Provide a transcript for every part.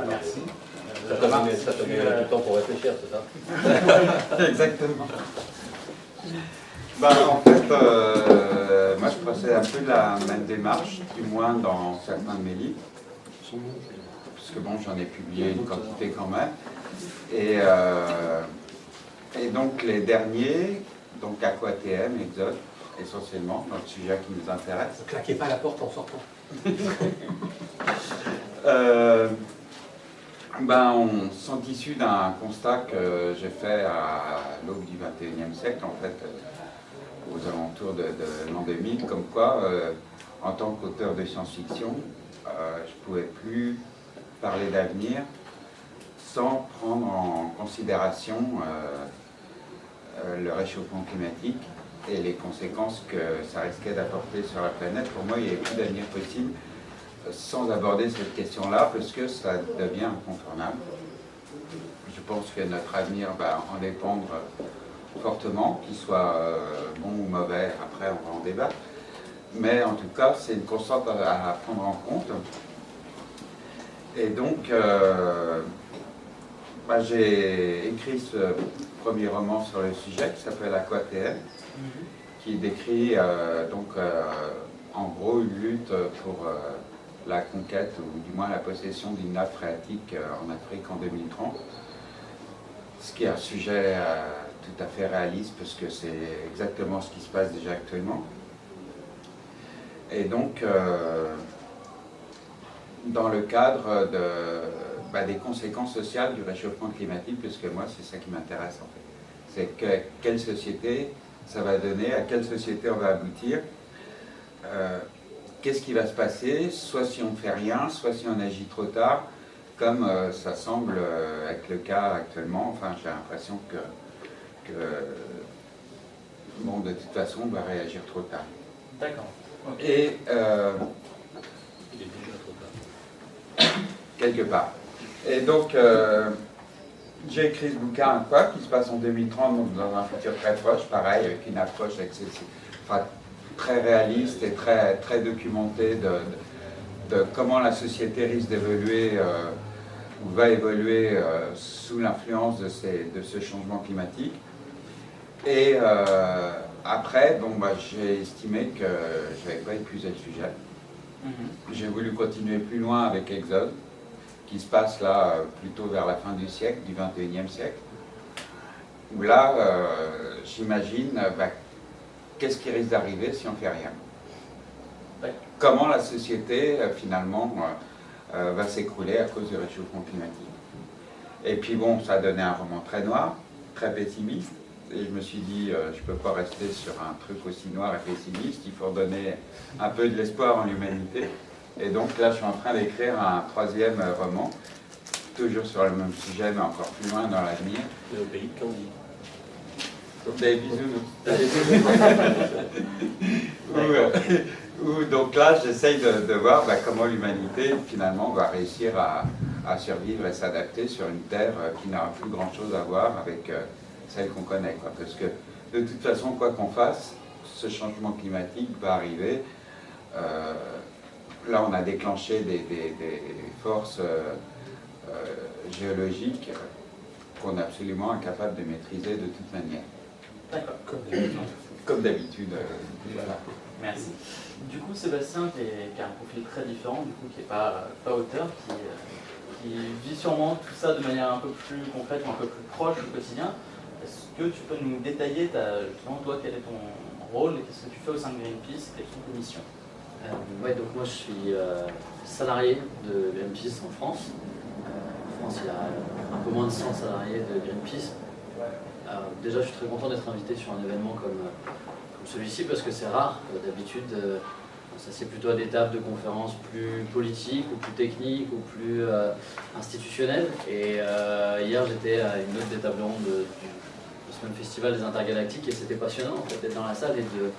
Merci. Ça t'a donné du temps pour réfléchir, c'est ça? Exactement. En fait, moi je procède un peu de la même démarche, du moins dans certains de mes livres, parce que bon, j'en ai publié une quantité quand même. Et donc les derniers, donc AquaTM, Exode, essentiellement, dans le sujet qui nous intéresse. Ne claquez pas la porte en sortant. On sont issus d'un constat que j'ai fait à l'aube du XXIe siècle, en fait, aux alentours de l'an 2000, comme quoi, en tant qu'auteur de science-fiction, je ne pouvais plus parler d'avenir sans prendre en considération le réchauffement climatique et les conséquences que ça risquait d'apporter sur la planète. Pour moi, il n'y avait plus d'avenir possible sans aborder cette question-là, parce que ça devient incontournable. Je pense que notre avenir va en dépendre fortement, qu'il soit bon ou mauvais, après on va en débattre. Mais en tout cas, c'est une constante à prendre en compte. Et donc, j'ai écrit ce premier roman sur le sujet qui s'appelle AquaTM, qui décrit en gros une lutte pour la conquête, ou du moins la possession d'une nappe phréatique en Afrique en 2030. Ce qui est un sujet tout à fait réaliste, parce que c'est exactement ce qui se passe déjà actuellement. Et donc, dans le cadre des conséquences sociales du réchauffement climatique, puisque moi, c'est ça qui m'intéresse en fait. C'est quelle société ça va donner, à quelle société on va aboutir. Qu'est-ce qui va se passer, soit si on ne fait rien, soit si on agit trop tard, comme ça semble être le cas actuellement. Enfin, j'ai l'impression que de toute façon, on va réagir trop tard. D'accord. Okay. Et il est déjà trop tard. Quelque part. Et donc, j'ai écrit ce bouquin, qui se passe en 2030, donc dans un futur très proche, pareil, avec une approche très réaliste et très, très documentée de comment la société risque d'évoluer ou va évoluer sous l'influence de ce changement climatique. Et après, j'ai estimé que je n'avais pas épuisé le sujet. J'ai voulu continuer plus loin avec Exode, qui se passe là plutôt vers la fin du siècle, du XXIe siècle, où là, j'imagine qu'est-ce qui risque d'arriver si on ne fait rien. Comment la société, finalement, va s'écrouler à cause du réchauffement climatique. Et puis bon, ça a donné un roman très noir, très pessimiste, et je me suis dit, je ne peux pas rester sur un truc aussi noir et pessimiste, il faut donner un peu de l'espoir en l'humanité. Et donc là, je suis en train d'écrire un troisième roman, toujours sur le même sujet, mais encore plus loin dans l'avenir. C'est au pays de Candy. Des bisounours. Donc là, j'essaye de voir comment l'humanité, finalement, va réussir à survivre et s'adapter sur une Terre qui n'aura plus grand-chose à voir avec celle qu'on connaît. Parce que, de toute façon, quoi qu'on fasse, ce changement climatique va arriver. Là, on a déclenché des forces géologiques qu'on est absolument incapable de maîtriser de toute manière. D'accord. Comme d'habitude. Voilà. Merci. Du coup, Sébastien, qui a un profil très différent, du coup, qui n'est pas auteur, qui vit sûrement tout ça de manière un peu plus concrète ou un peu plus proche au quotidien. Est-ce que tu peux nous détailler, justement, toi, quel est ton rôle et qu'est-ce que tu fais au sein de Greenpeace, quelles sont tes missions? Donc moi je suis salarié de Greenpeace en France. En France, il y a un peu moins de 100 salariés de Greenpeace. Déjà, je suis très content d'être invité sur un événement comme celui-ci parce que c'est rare. D'habitude, ça c'est plutôt à des tables de conférences plus politiques ou plus techniques ou plus institutionnelles. Et hier, j'étais à une autre des tables rondes du Semaine Festival des Intergalactiques et c'était passionnant en fait, d'être dans la salle et de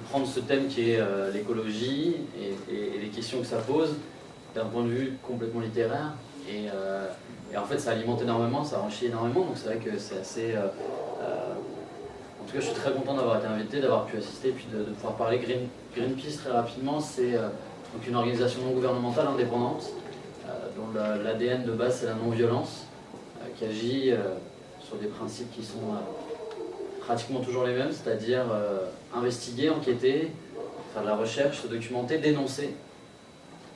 prendre ce thème qui est l'écologie et les questions que ça pose d'un point de vue complètement littéraire. Et en fait, ça alimente énormément, ça enrichit énormément, donc c'est vrai que c'est assez... en tout cas, je suis très content d'avoir été invité, d'avoir pu assister et puis de pouvoir parler. Greenpeace, très rapidement, c'est donc une organisation non gouvernementale indépendante dont l'ADN de base c'est la non-violence, qui agit sur des principes qui sont pratiquement toujours les mêmes, c'est-à-dire investiguer, enquêter, faire de la recherche, se documenter, dénoncer,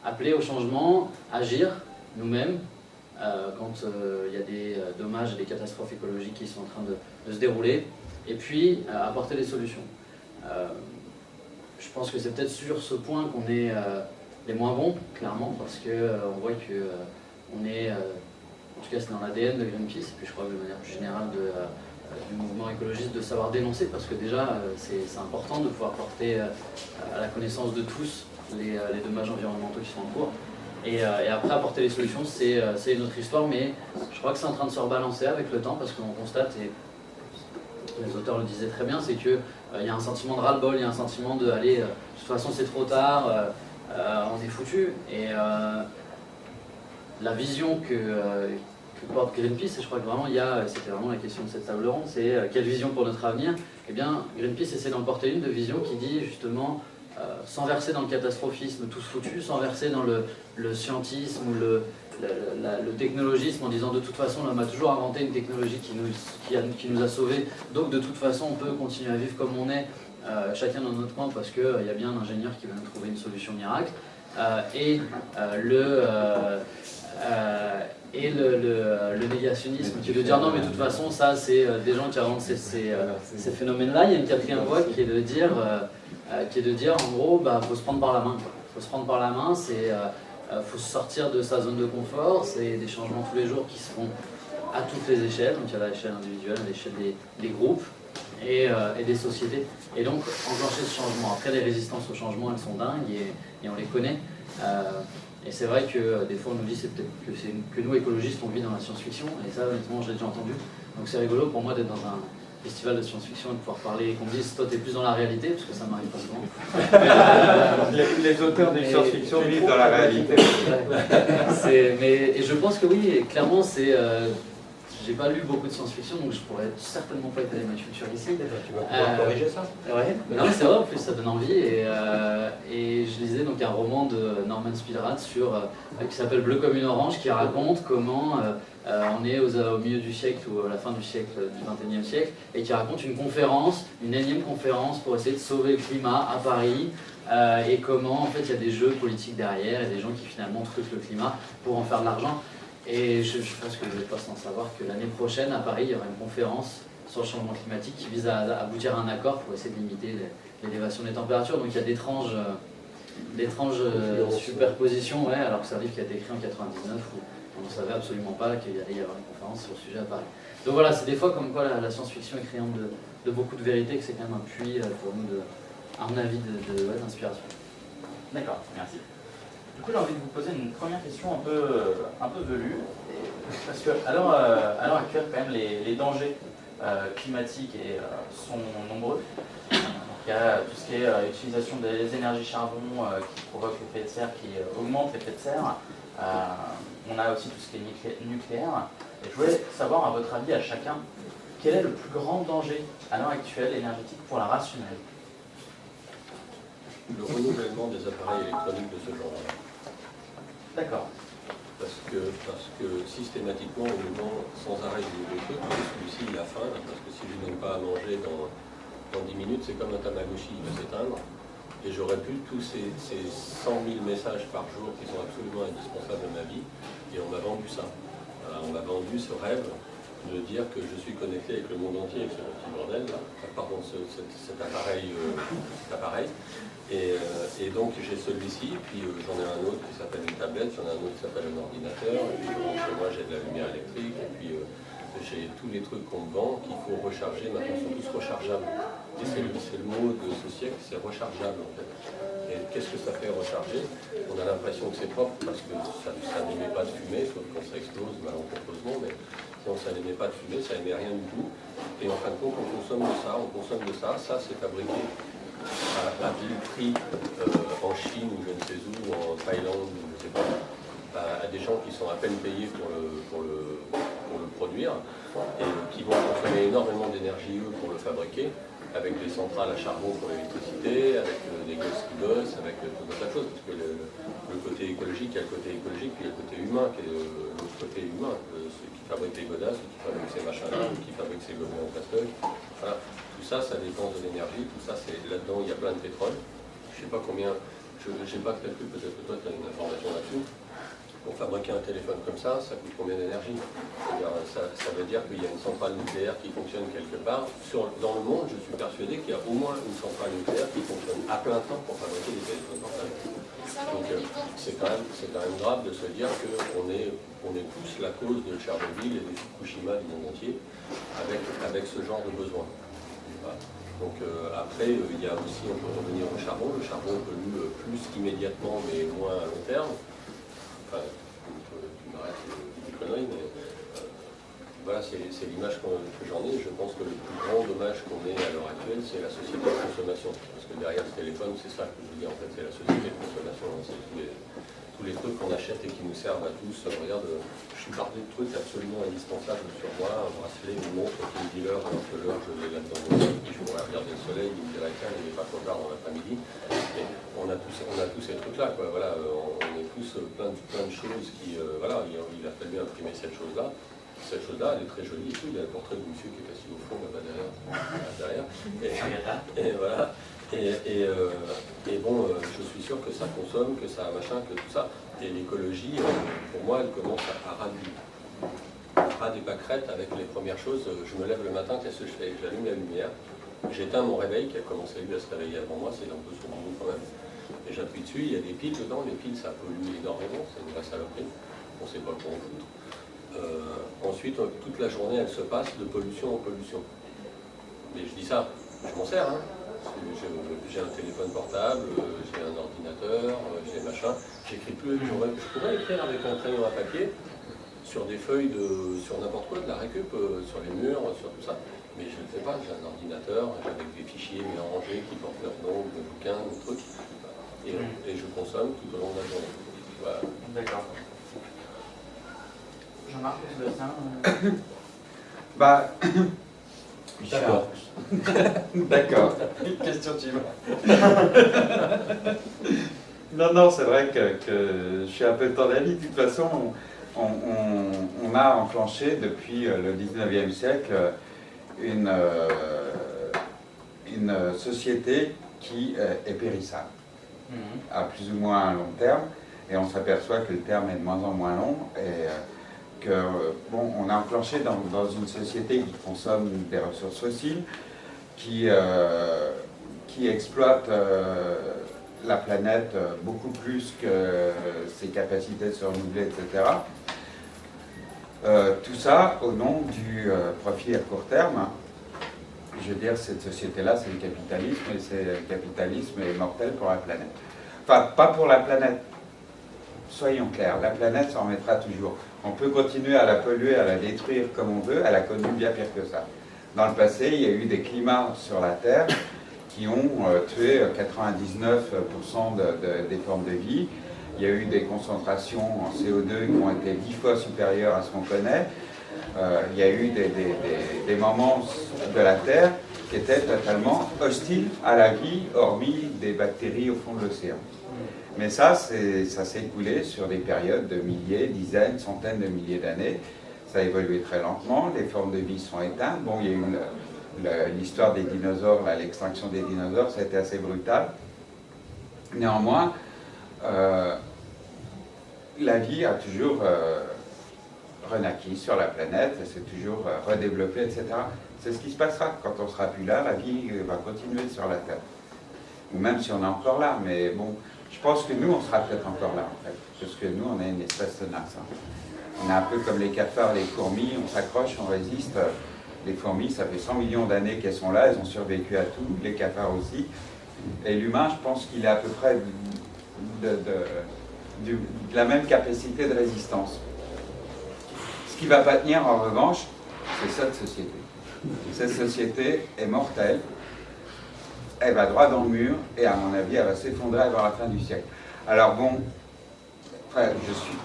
appeler au changement, agir nous-mêmes quand il y a des dommages et des catastrophes écologiques qui sont en train de se dérouler, et puis apporter des solutions. Je pense que c'est peut-être sur ce point qu'on est les moins bons, clairement, parce qu'on voit qu'on est, en tout cas c'est dans l'ADN de Greenpeace, et puis je crois que de manière plus générale du mouvement écologiste, de savoir dénoncer, parce que déjà c'est important de pouvoir porter à la connaissance de tous les dommages environnementaux qui sont en cours. Et après apporter les solutions, c'est une autre histoire, mais je crois que c'est en train de se rebalancer avec le temps, parce qu'on constate, et les auteurs le disaient très bien, c'est qu'il y a un sentiment de ras-le-bol, il y a un sentiment de allez, de toute façon c'est trop tard, on est foutu. Et la vision que porte Greenpeace, et je crois que vraiment c'était vraiment la question de cette table ronde, c'est quelle vision pour notre avenir. Eh bien, Greenpeace essaie d'en porter une de vision qui dit justement sans verser dans le catastrophisme tous foutus, sans verser dans le scientisme ou le technologisme en disant de toute façon l'homme a toujours inventé une technologie qui nous a sauvés, donc de toute façon on peut continuer à vivre comme on est, chacun dans notre coin, parce qu'il y a bien un ingénieur qui va nous trouver une solution miracle. Le négationnisme qui veut dire non mais de toute façon ça c'est des gens qui inventent ces phénomènes-là. Il y a une quatrième voie qui est de dire en gros faut se prendre par la main. Faut se prendre par la main, faut sortir de sa zone de confort, c'est des changements tous les jours qui se font à toutes les échelles, donc à l'échelle individuelle, à l'échelle des groupes et des sociétés. Et donc enclencher ce changement. Après les résistances au changement elles sont dingues et on les connaît. Et c'est vrai que des fois on nous dit c'est peut-être que nous écologistes on vit dans la science-fiction, et ça honnêtement je l'ai déjà entendu. Donc c'est rigolo pour moi d'être dans un festival de science-fiction et de pouvoir parler et qu'on me dise toi t'es plus dans la réalité, parce que ça m'arrive pas souvent. Les auteurs de science-fiction vivent dans la réalité. Et je pense que oui, clairement j'ai pas lu beaucoup de science-fiction, donc je pourrais certainement pas étaler ma culture ici. Tu vas pouvoir corriger ça. Ouais, non mais c'est vrai, en plus ça donne envie, et je lisais donc un roman de Norman Spiegelrad qui s'appelle Bleu comme une orange, qui raconte comment on est au milieu du siècle ou à la fin du siècle, du 21e siècle, et qui raconte une énième conférence pour essayer de sauver le climat à Paris, et comment en fait il y a des jeux politiques derrière et des gens qui finalement truquent le climat pour en faire de l'argent. Et je pense que vous n'êtes pas sans savoir que l'année prochaine à Paris il y aura une conférence sur le changement climatique qui vise à aboutir à un accord pour essayer de limiter l'élévation des températures. Donc il y a d'étranges superpositions, alors que c'est un livre qui a été écrit en 99 où on ne savait absolument pas qu'il allait y avoir une conférence sur le sujet à Paris. Donc voilà, c'est des fois comme quoi la science-fiction est créante de beaucoup de vérité, que c'est quand même un puits pour nous, à mon avis, d'inspiration. D'accord, merci. Du coup, j'ai envie de vous poser une première question un peu velue, parce qu'à l'heure actuelle, quand même, les dangers climatiques sont nombreux. Il y a tout ce qui est utilisation des énergies charbon qui provoque l'effet de serre, qui augmente l'effet de serre. On a aussi tout ce qui est nucléaire. Et je voulais savoir, à votre avis, à chacun, quel est le plus grand danger à l'heure actuelle énergétique pour la race humaine? Le renouvellement des appareils électroniques de ce genre-là. D'accord. Parce que systématiquement, on nous vend sans arrêt de nouveaux trucs. Celui-ci, il a faim, parce que si je ne donne pas à manger dans 10 minutes, c'est comme un Tamagotchi, il va s'éteindre. Et j'aurais pu tous ces 100 000 messages par jour qui sont absolument indispensables à ma vie, et on m'a vendu ça. Voilà, on m'a vendu ce rêve de dire que je suis connecté avec le monde entier, avec ce petit bordel là, pardon, cet appareil. Et donc j'ai celui-ci, puis j'en ai un autre qui s'appelle une tablette, j'en ai un autre qui s'appelle un ordinateur, et puis chez moi j'ai de la lumière électrique, et puis j'ai tous les trucs qu'on me vend qu'il faut recharger, maintenant ils sont tous rechargeables. Et c'est le mot de ce siècle, c'est rechargeable en fait. Et qu'est-ce que ça fait recharger? On a l'impression que c'est propre parce que ça n'émet pas de fumée, sauf quand ça explose malencontreusement, mais sinon ça n'émet pas de fumée, ça n'émet rien du tout. Et en fin de compte, on consomme de ça, ça c'est fabriqué à vil prix en Chine ou je ne sais où, en Thaïlande ou je ne sais pas, à des gens qui sont à peine payés pour le produire et qui vont consommer énormément d'énergie eux pour le fabriquer, avec des centrales à charbon pour l'électricité, avec des gosses qui bossent, avec tout un tas de choses, parce que le côté écologique, il y a le côté écologique, puis il y a le côté humain. humain, qui est l'autre côté humain, ceux qui fabriquent les godasses, ceux qui fabriquent ces machins-là, ceux qui fabriquent ces gobelets en plastoc. Voilà. Tout ça, ça dépend de l'énergie, tout ça, là-dedans, il y a plein de pétrole. Je ne sais pas combien, je n'ai pas calculé, peut-être que toi, tu as une information là-dessus. Pour fabriquer un téléphone comme ça coûte combien d'énergie? Ça veut dire qu'il y a une centrale nucléaire qui fonctionne quelque part. Dans le monde, je suis persuadé qu'il y a au moins une centrale nucléaire qui fonctionne à plein temps pour fabriquer des téléphones portables. Donc c'est quand même grave de se dire qu'on est tous la cause de Tchernobyl et de Fukushima du monde entier avec ce genre de besoin. Voilà. Donc après, il y a aussi, on peut revenir au charbon. Le charbon pollue plus immédiatement, mais moins à long terme. Enfin, tu m'arrêtes des conneries, mais voilà, c'est l'image que j'en ai. Je pense que le plus grand dommage qu'on ait à l'heure actuelle, c'est la société de consommation. Parce que derrière ce téléphone, c'est ça que je veux dire, en fait, c'est la société de consommation. C'est tous les trucs qu'on achète et qui nous servent à tous. Regarde, je suis parlé de trucs absolument indispensables sur moi, un bracelet, une montre qui me dit l'heure, alors que l'heure, je l'ai là-dedans. Puis je pourrais regarder le soleil, il me dirait tiens, il n'est pas trop tard dans l'après-midi. On a tous ces trucs-là, quoi. Voilà, on est tous plein de choses qui, voilà, il a fallu imprimer cette chose-là. Cette chose-là, elle est très jolie et tout. Il y a le portrait de monsieur qui est assis au fond, là-bas derrière. Et voilà. Et bon, je suis sûr que ça consomme, que ça machin, que tout ça. Et l'écologie, pour moi, elle commence à ras des pâquerettes avec les premières choses. Je me lève le matin, qu'est-ce que je fais? J'allume la lumière, j'éteins mon réveil qui a commencé lui à se réveiller avant moi, c'est un peu son boulot quand même. Et j'appuie dessus, il y a des piles dedans, les piles ça pollue énormément, c'est une vraie saloperie, on ne sait pas quoi en foutre. Ensuite, toute la journée elle se passe de pollution en pollution. Mais je dis ça, je m'en sers, hein. J'ai un téléphone portable, j'ai un ordinateur, j'ai machin, j'écris plus, je pourrais écrire avec un crayon à papier sur des feuilles sur n'importe quoi, de la récup, sur les murs, sur tout ça. Mais je ne le fais pas, j'ai un ordinateur, avec des fichiers mélangés qui portent leur nom, des bouquins, des trucs, et je consomme tout au long de la journée. Voilà. D'accord. Jean-Marc, Sébastien Bah, D'accord. d'accord. Question suivante. Non, c'est vrai que je suis un peu de ton avis. De toute façon, on a enclenché depuis le 19e siècle une société qui est périssable, à plus ou moins long terme, et on s'aperçoit que le terme est de moins en moins long, et on a enclenché dans une société qui consomme des ressources fossiles, qui exploite la planète beaucoup plus que ses capacités de se renouveler, etc. Tout ça au nom du profit à court terme. Je veux dire, cette société-là, c'est le capitalisme, et le capitalisme est mortel pour la planète. Enfin, pas pour la planète. Soyons clairs, la planète s'en remettra toujours. On peut continuer à la polluer, à la détruire comme on veut, elle a connu bien pire que ça. Dans le passé, il y a eu des climats sur la Terre qui ont tué 99% des formes de vie. Il y a eu des concentrations en CO2 qui ont été 10 fois supérieures à ce qu'on connaît. Il y a eu des moments de la Terre qui étaient totalement hostiles à la vie, hormis des bactéries au fond de l'océan. Mais ça s'est écoulé sur des périodes de milliers, dizaines, centaines de milliers d'années. Ça a évolué très lentement, les formes de vie sont éteintes. Bon, il y a eu l'histoire des dinosaures, l'extinction des dinosaures, ça a été assez brutal. Néanmoins, la vie a toujours renaquis sur la planète, elle s'est toujours redéveloppée, etc. C'est ce qui se passera. Quand on ne sera plus là, la vie va continuer sur la Terre. Ou même si on est encore là, mais bon, je pense que nous, on sera peut-être encore là, en fait. Parce que nous, on est une espèce tenace. Hein. On est un peu comme les cafards, les fourmis, on s'accroche, on résiste. Les fourmis, ça fait 100 millions d'années qu'elles sont là, elles ont survécu à tout, les cafards aussi. Et l'humain, je pense qu'il est à peu près de la même capacité de résistance. Ce qui ne va pas tenir, en revanche, c'est cette société. Cette société est mortelle, elle va droit dans le mur, et à mon avis, elle va s'effondrer avant la fin du siècle. Alors bon, enfin, je suis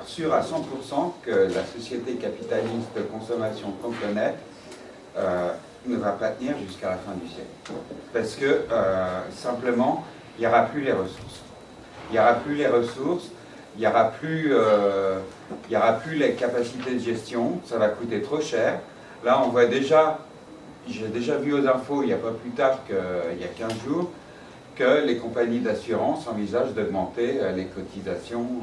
sûr à 100% que la société capitaliste de consommation qu'on connaît ne va pas tenir jusqu'à la fin du siècle. Parce que, simplement, il n'y aura plus les ressources. Il n'y aura plus les ressources, il n'y aura plus les capacités de gestion, ça va coûter trop cher. Là, on voit déjà, j'ai déjà vu aux infos, il n'y a pas plus tard qu'il y a 15 jours, que les compagnies d'assurance envisagent d'augmenter les cotisations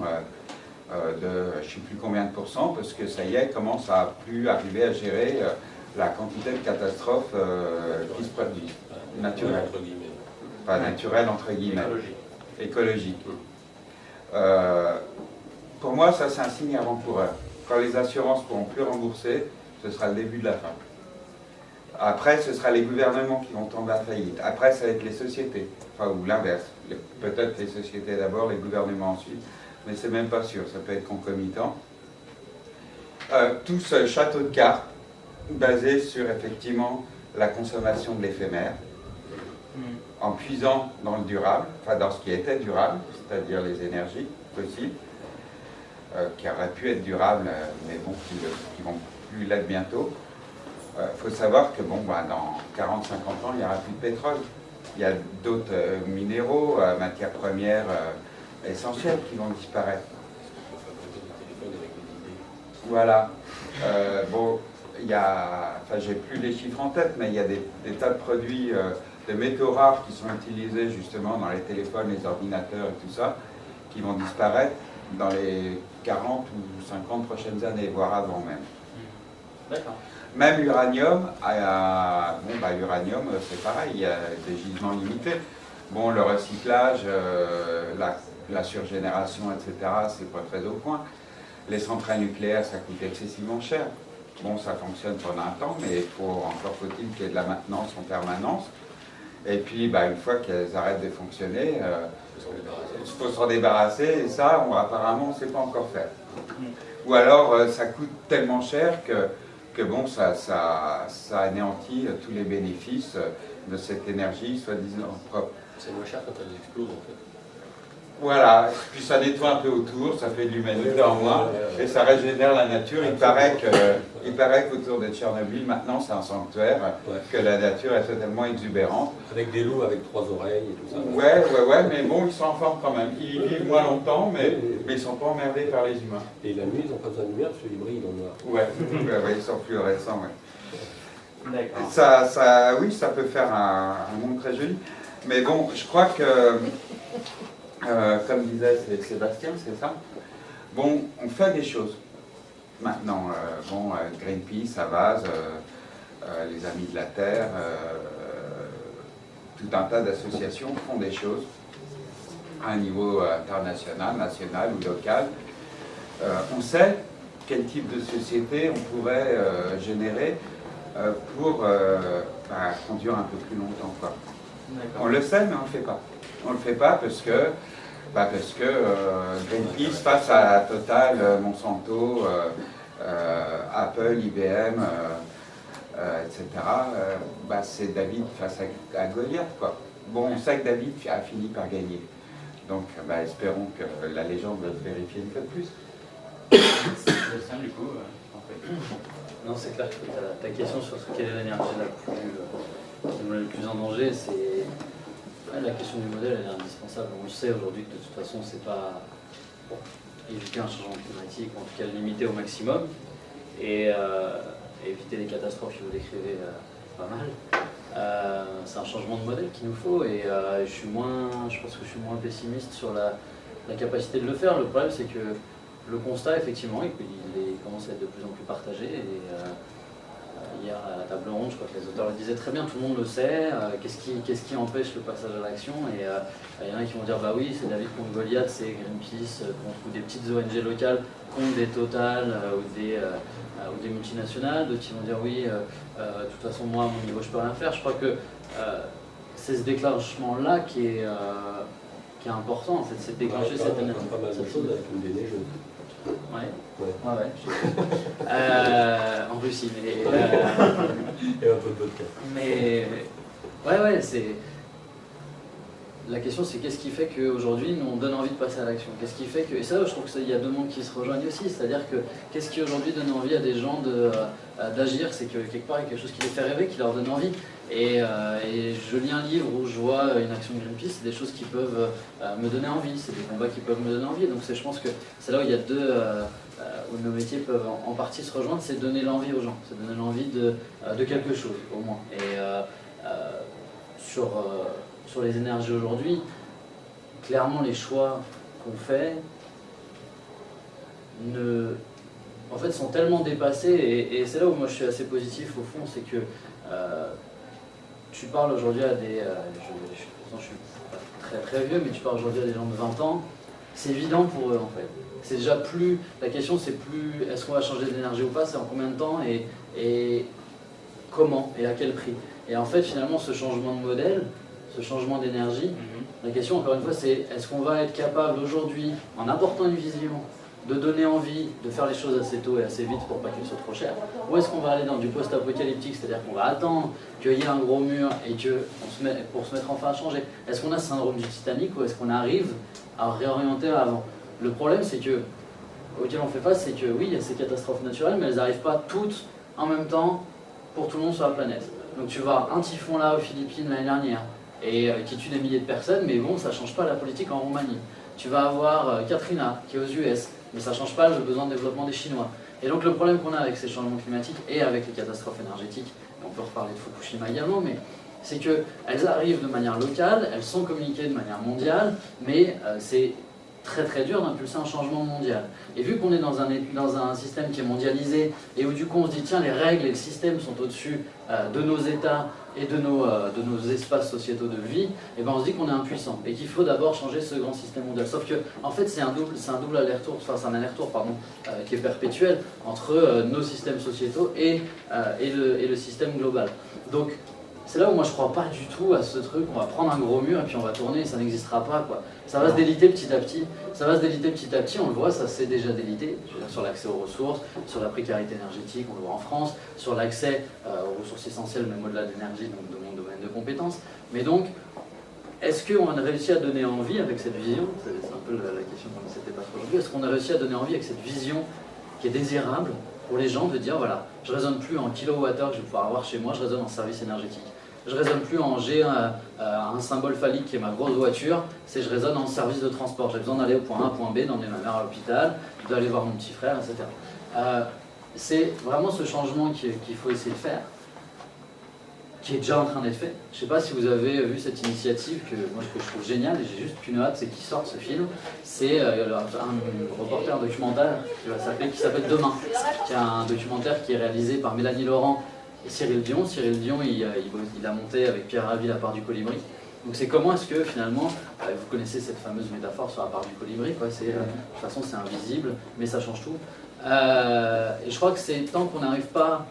de je ne sais plus combien de pourcents, parce que ça y est, commence à plus arriver à gérer la quantité de catastrophes qui se produisent, naturelles. Entre guillemets. Pas naturelles, entre guillemets. Écologiques. Pour moi, ça c'est un signe avant-coureur. Quand les assurances ne pourront plus rembourser, ce sera le début de la fin. Après, ce sera les gouvernements qui vont tomber à faillite. Après, ça va être les sociétés. Enfin, ou l'inverse. Peut-être les sociétés d'abord, les gouvernements ensuite. Mais c'est même pas sûr, ça peut être concomitant. Tout ce château de cartes, basé sur effectivement la consommation de l'éphémère, en puisant dans le durable, enfin dans ce qui était durable, c'est-à-dire les énergies possibles, qui auraient pu être durables, mais bon, qui vont plus l'être bientôt. Faut savoir que bon, dans 40-50 ans, il n'y aura plus de pétrole. Il y a d'autres minéraux, matières premières essentielles qui vont disparaître. Voilà. Bon, il y a, enfin, j'ai plus les chiffres en tête, mais il y a des tas de produits, de métaux rares qui sont utilisés justement dans les téléphones, les ordinateurs et tout ça, qui vont disparaître dans les 40 ou 50 prochaines années, voire avant même. D'accord. Même l'uranium, l'uranium c'est pareil, il y a des gisements limités. Bon, le recyclage, la surgénération, etc., c'est pas très au point. Les centrales nucléaires, ça coûte excessivement cher. Bon, ça fonctionne pendant un temps, mais encore faut-il qu'il y ait de la maintenance en permanence. Et puis, une fois qu'elles arrêtent de fonctionner, il faut s'en débarrasser, et ça, apparemment, on ne sait pas encore faire. Ou alors, ça coûte tellement cher que bon, ça anéantit tous les bénéfices de cette énergie, soi-disant propre. C'est moins cher quand elles explosent, en fait. Voilà, puis ça nettoie un peu autour, ça fait de l'humanité en moins, et ça régénère la nature. Il paraît qu'autour de Tchernobyl, maintenant, c'est un sanctuaire, que la nature est totalement exubérante. Avec des loups avec 3 oreilles et tout ça. Ouais, mais bon, ils sont en forme quand même. Ils vivent moins longtemps, mais ils ne sont pas emmerdés par les humains. Et la nuit, ils n'ont pas besoin de lumière parce qu'ils brillent dans le noir. Ouais, ils sont fluorescents, ouais. D'accord. Oui, ça peut faire un monde très joli. Mais bon, je crois que, comme disait Sébastien, c'est ça. Bon, on fait des choses maintenant. Greenpeace, Havas, les Amis de la Terre, tout un tas d'associations font des choses à un niveau international, national ou local. On sait quel type de société on pourrait générer pour conduire un peu plus longtemps, quoi. On le sait, mais on ne le fait pas. On ne le fait pas parce que Greenpeace, face à Total, Monsanto, Apple, IBM, etc., c'est David face à Goliath, quoi. Bon, on sait que David a fini par gagner. Donc, espérons que la légende va se vérifier une fois de plus. Sébastien, du coup, en fait. Non, c'est clair que ta question sur quelle est l'énergie qui nous met le plus en danger, c'est la question du modèle, elle est indispensable. On sait aujourd'hui que de toute façon, c'est pas éviter un changement climatique, ou en tout cas le limiter au maximum, et éviter les catastrophes que vous décrivez pas mal. C'est un changement de modèle qu'il nous faut, et je pense que je suis moins pessimiste sur la capacité de le faire. Le problème, c'est que le constat, effectivement, il commence à être de plus en plus partagé. Et hier, à la table ronde, je crois que les auteurs le disaient très bien, tout le monde le sait. Qu'est-ce qui empêche le passage à l'action? Et il y en a qui vont dire, bah oui, c'est David contre Goliath, c'est Greenpeace contre des petites ONG locales contre des Total ou des multinationales. D'autres qui vont dire, oui, de toute façon, moi, à mon niveau, je peux rien faire. Je crois que c'est ce déclenchement-là qui est important, en fait, c'est de déclencher cette énergie. Pas mal de choses avec une déneigeuse. Ouais. En Russie, mais. Et un peu de vodka. Mais. Ouais, c'est. La question, c'est qu'est-ce qui fait qu'aujourd'hui, nous, on donne envie de passer à l'action? Qu'est-ce qui fait que. Et ça, je trouve qu'il y a deux mondes qui se rejoignent aussi, c'est-à-dire que qu'est-ce qui aujourd'hui donne envie à des gens d'agir? C'est que quelque part, il y a quelque chose qui les fait rêver, qui leur donne envie. Et je lis un livre où je vois une action Greenpeace, c'est des choses qui peuvent me donner envie, c'est des combats qui peuvent me donner envie. Donc je pense que c'est là où il y a où nos métiers peuvent en partie se rejoindre, c'est donner l'envie aux gens, c'est donner l'envie de quelque chose au moins. Et sur les énergies aujourd'hui, clairement les choix qu'on fait en fait, sont tellement dépassés, et c'est là où moi je suis assez positif au fond, c'est que tu parles aujourd'hui à des... je suis pas très très vieux, mais tu parles aujourd'hui à des gens de 20 ans, c'est évident pour eux en fait. C'est déjà plus... La question c'est plus est-ce qu'on va changer d'énergie ou pas, c'est en combien de temps et comment et à quel prix. Et en fait finalement ce changement de modèle, ce changement d'énergie, la question encore une fois c'est est-ce qu'on va être capable aujourd'hui, en apportant une vision, de donner envie de faire les choses assez tôt et assez vite pour pas qu'elles soient trop chères, ou est-ce qu'on va aller dans du post-apocalyptique, c'est-à-dire qu'on va attendre qu'il y ait un gros mur et pour se mettre enfin à changer. Est-ce qu'on a ce syndrome du Titanic ou est-ce qu'on arrive à réorienter avant? Le problème auquel on fait face, c'est que oui, il y a ces catastrophes naturelles, mais elles n'arrivent pas toutes en même temps pour tout le monde sur la planète. Donc tu vois un typhon là aux Philippines l'année dernière, et qui tue des milliers de personnes, mais bon, ça ne change pas la politique en Roumanie. Tu vas avoir Katrina qui est aux US, mais ça ne change pas le besoin de développement des Chinois. Et donc le problème qu'on a avec ces changements climatiques et avec les catastrophes énergétiques, et on peut reparler de Fukushima également, mais c'est qu'elles arrivent de manière locale, elles sont communiquées de manière mondiale, mais c'est très très dur d'impulser un changement mondial. Et vu qu'on est dans un système qui est mondialisé, et où du coup on se dit tiens les règles et le système sont au-dessus de nos États et de nos espaces sociétaux de vie, et ben on se dit qu'on est impuissant et qu'il faut d'abord changer ce grand système mondial. Sauf que en fait c'est un double aller-retour, enfin c'est un aller-retour qui est perpétuel entre nos systèmes sociétaux et le système global. Donc c'est là où moi je crois pas du tout à ce truc, on va prendre un gros mur et puis on va tourner et ça n'existera pas quoi. Ça va se déliter petit à petit, on le voit, ça s'est déjà délité, je veux dire, sur l'accès aux ressources, sur la précarité énergétique, on le voit en France, sur l'accès aux ressources essentielles, même au-delà de l'énergie, donc de mon domaine de compétences. Mais donc, est-ce qu'on a réussi à donner envie avec cette vision, c'est un peu la question qu'on ne s'était pas trop aujourd'hui, est-ce qu'on a réussi à donner envie avec cette vision qui est désirable pour les gens de dire voilà, je ne raisonne plus en kilowattheure que je vais pouvoir avoir chez moi, je raisonne en service énergétique. Je ne raisonne plus en j'ai un symbole phallique qui est ma grosse voiture, c'est je raisonne en service de transport. J'ai besoin d'aller au point A, point B, d'emmener ma mère à l'hôpital, d'aller voir mon petit frère, etc. C'est vraiment ce changement qu'il faut essayer de faire, qui est déjà en train d'être fait. Je ne sais pas si vous avez vu cette initiative que je trouve géniale, et j'ai juste qu'une hâte, c'est qu'il sorte ce film. C'est un reporter documentaire qui s'appelle Demain, qui est un documentaire qui est réalisé par Mélanie Laurent et Cyril Dion. Cyril Dion, il a monté avec Pierre Rabhi la part du colibri. Donc c'est comment est-ce que finalement, vous connaissez cette fameuse métaphore sur la part du colibri, quoi, de toute façon c'est invisible, mais ça change tout. Et je crois que c'est tant qu'on n'arrive pas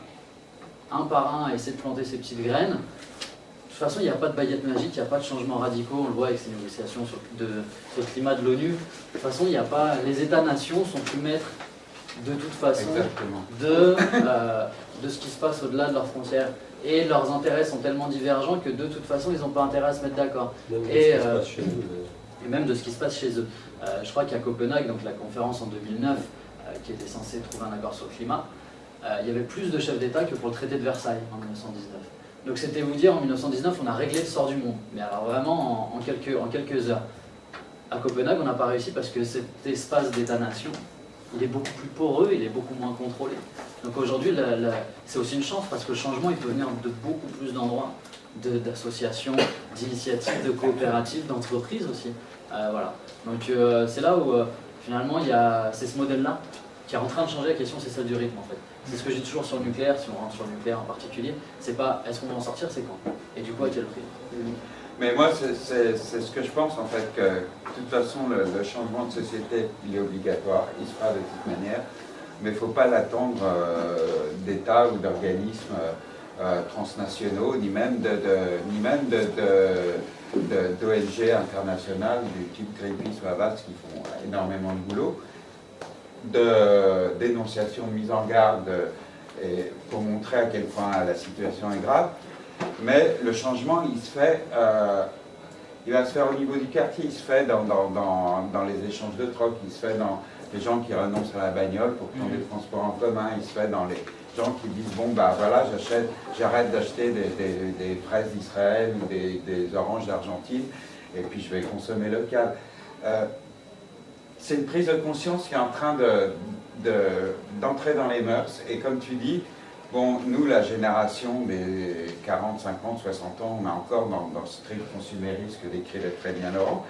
un par un à essayer de planter ces petites graines, de toute façon il n'y a pas de baguette magique, il n'y a pas de changements radicaux, on le voit avec ces négociations sur le climat de l'ONU. De toute façon, il n'y a pas, les États-nations sont plus maîtres de toute façon de ce qui se passe au-delà de leurs frontières. Et leurs intérêts sont tellement divergents que de toute façon, ils n'ont pas intérêt à se mettre d'accord. Et même de ce qui se passe chez eux. Je crois qu'à Copenhague, donc la conférence en 2009, qui était censée trouver un accord sur le climat, il y avait plus de chefs d'État que pour le traité de Versailles en 1919. Donc c'était vous dire, en 1919, on a réglé le sort du monde. Mais alors vraiment en quelques heures. À Copenhague, on n'a pas réussi parce que cet espace d'État-nation, il est beaucoup plus poreux, il est beaucoup moins contrôlé. Donc aujourd'hui, c'est aussi une chance parce que le changement, il peut venir de beaucoup plus d'endroits, d'associations, d'initiatives, de coopératives, d'entreprises aussi. Voilà. Donc c'est là où finalement, c'est ce modèle-là qui est en train de changer. La question, c'est celle du rythme en fait. C'est ce que je dis toujours sur le nucléaire, si on rentre sur le nucléaire en particulier, c'est pas est-ce qu'on va en sortir, c'est quand. Et du coup, à quel prix. Mais moi, c'est ce que je pense en fait, que de toute façon, le changement de société, il est obligatoire, il se fera de toute manière, mais il ne faut pas l'attendre d'États ou d'organismes transnationaux, ni même d'ONG internationales du type Greenpeace ou Avast qui font énormément de boulot, de dénonciation, de mise en garde, et pour montrer à quel point la situation est grave. Mais le changement, il va se faire au niveau du quartier, il se fait dans les échanges de troc, il se fait dans les gens qui renoncent à la bagnole pour prendre des transports en commun. Il se fait dans les gens qui disent bon bah voilà, j'arrête d'acheter des fraises d'Israël ou des oranges d'Argentine et puis je vais consommer local. C'est une prise de conscience qui est en train d'entrer dans les mœurs et comme tu dis, bon, nous la génération des 40, 50, 60 ans, on est encore dans le strict consumérisme que décrivait très bien Laurent.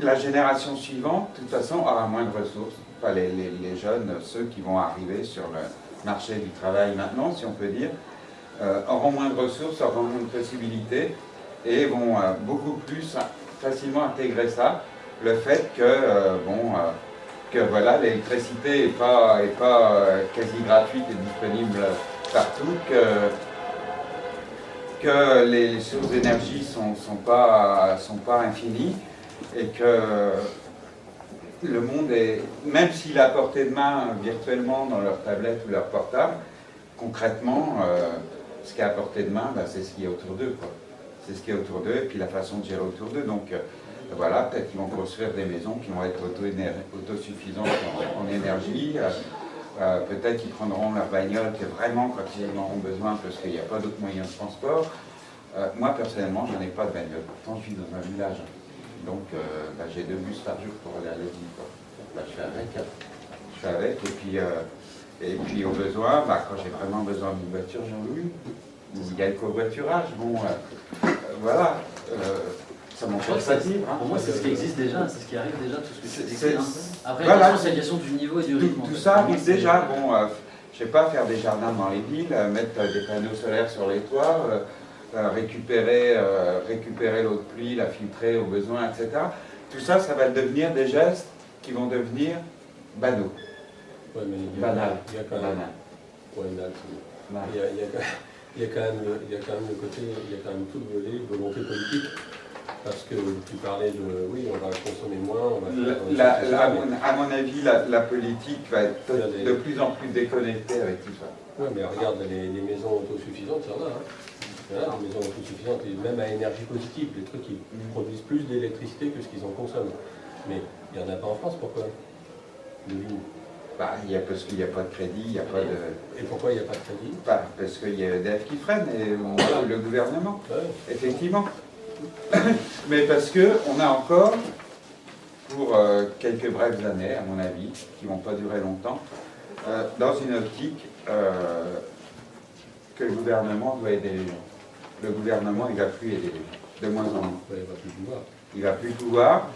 La génération suivante, de toute façon, aura moins de ressources. Enfin, les jeunes, ceux qui vont arriver sur le marché du travail maintenant, si on peut dire, auront moins de ressources, auront moins de possibilités et vont beaucoup plus facilement intégrer ça. Le fait que voilà, l'électricité n'est pas quasi gratuite et disponible partout, que les sources d'énergie sont pas infinies et que le monde est, même s'il est à portée de main virtuellement dans leur tablette ou leur portable, concrètement, ce qui est à portée de main, bah, c'est ce qui est autour d'eux, quoi. C'est ce qui est autour d'eux et puis la façon de gérer autour d'eux. Donc voilà, peut-être qu'ils vont construire des maisons qui vont être autosuffisantes en énergie. Peut-être qu'ils prendront leur bagnole que vraiment quand ils en auront besoin parce qu'il n'y a pas d'autres moyens de transport. Moi personnellement, je n'en ai pas de bagnole. Pourtant, je vis dans un village. Donc bah, j'ai 2 bus par jour pour aller à l'usine. Bah, je fais avec. Et puis au besoin, bah, quand j'ai vraiment besoin d'une voiture, j'en loue une. Il y a le covoiturage. Bon, voilà. Ça m'empêche pas de vivre. Pour moi, c'est ce qui existe déjà, c'est ce qui arrive déjà, tout ce que tu décris. Après, voilà, c'est la question du niveau et du rythme. Tout ça arrive déjà. Bon, je ne sais pas, faire des jardins dans les villes, mettre des panneaux solaires sur les toits, récupérer l'eau de pluie, la filtrer au besoin, etc. Tout ça, ça va devenir des gestes qui vont devenir banaux. Ouais, mais Banal. Il y a quand même. Ouais, il y a quand même le côté, il y a quand même tout le volet volonté politique. Parce que tu parlais de, oui, on va consommer moins, on va à mon avis, la politique va être de plus en plus déconnectée avec tout ça. Oui, mais regarde, les maisons autosuffisantes, il y en a. Hein. Il y en a des maisons autosuffisantes, et même à énergie positive, des trucs qui produisent plus d'électricité que ce qu'ils en consomment. Mais il n'y en a pas en France, pourquoi? Bah, parce qu'il n'y a pas de crédit, il n'y a pas de... Et pourquoi il n'y a pas de crédit? Bah, parce qu'il y a EDF qui freine, et le gouvernement, effectivement. Mais parce qu'on a encore, pour quelques brèves années, à mon avis, qui ne vont pas durer longtemps, dans une optique que le gouvernement doit aider les gens. Le gouvernement, il ne va plus aider les gens, de moins en moins. Il ne va plus pouvoir. Il ne va plus pouvoir.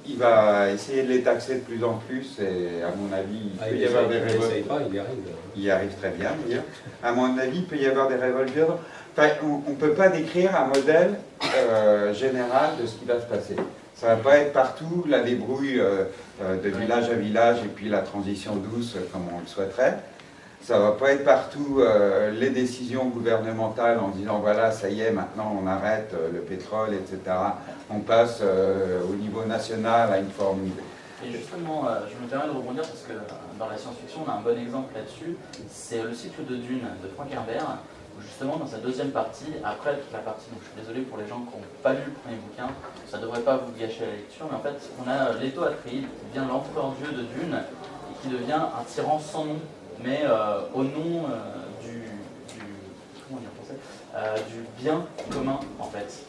Il va essayer de les taxer de plus en plus, et à mon avis, il peut y avoir des révoltes. Il y arrive. Il y arrive très bien, d'ailleurs. À mon avis, il peut y avoir des révoltes violentes. Enfin, on ne peut pas décrire un modèle général de ce qui va se passer. Ça ne va pas être partout la débrouille de village à village et puis la transition douce comme on le souhaiterait. Ça ne va pas être partout les décisions gouvernementales en disant voilà, ça y est, maintenant on arrête le pétrole, etc. On passe au niveau national à une forme. Et justement, je me permets de rebondir parce que dans la science-fiction, on a un bon exemple là-dessus. C'est le cycle de Dune de Frank Herbert. Justement, dans sa deuxième partie, après toute la partie, donc je suis désolé pour les gens qui n'ont pas lu le premier bouquin, ça ne devrait pas vous gâcher la lecture, mais en fait, on a Leto Atreides, qui devient l'empereur-dieu de Dune, et qui devient un tyran sans nom, mais au nom comment dire en français, du bien commun, en fait.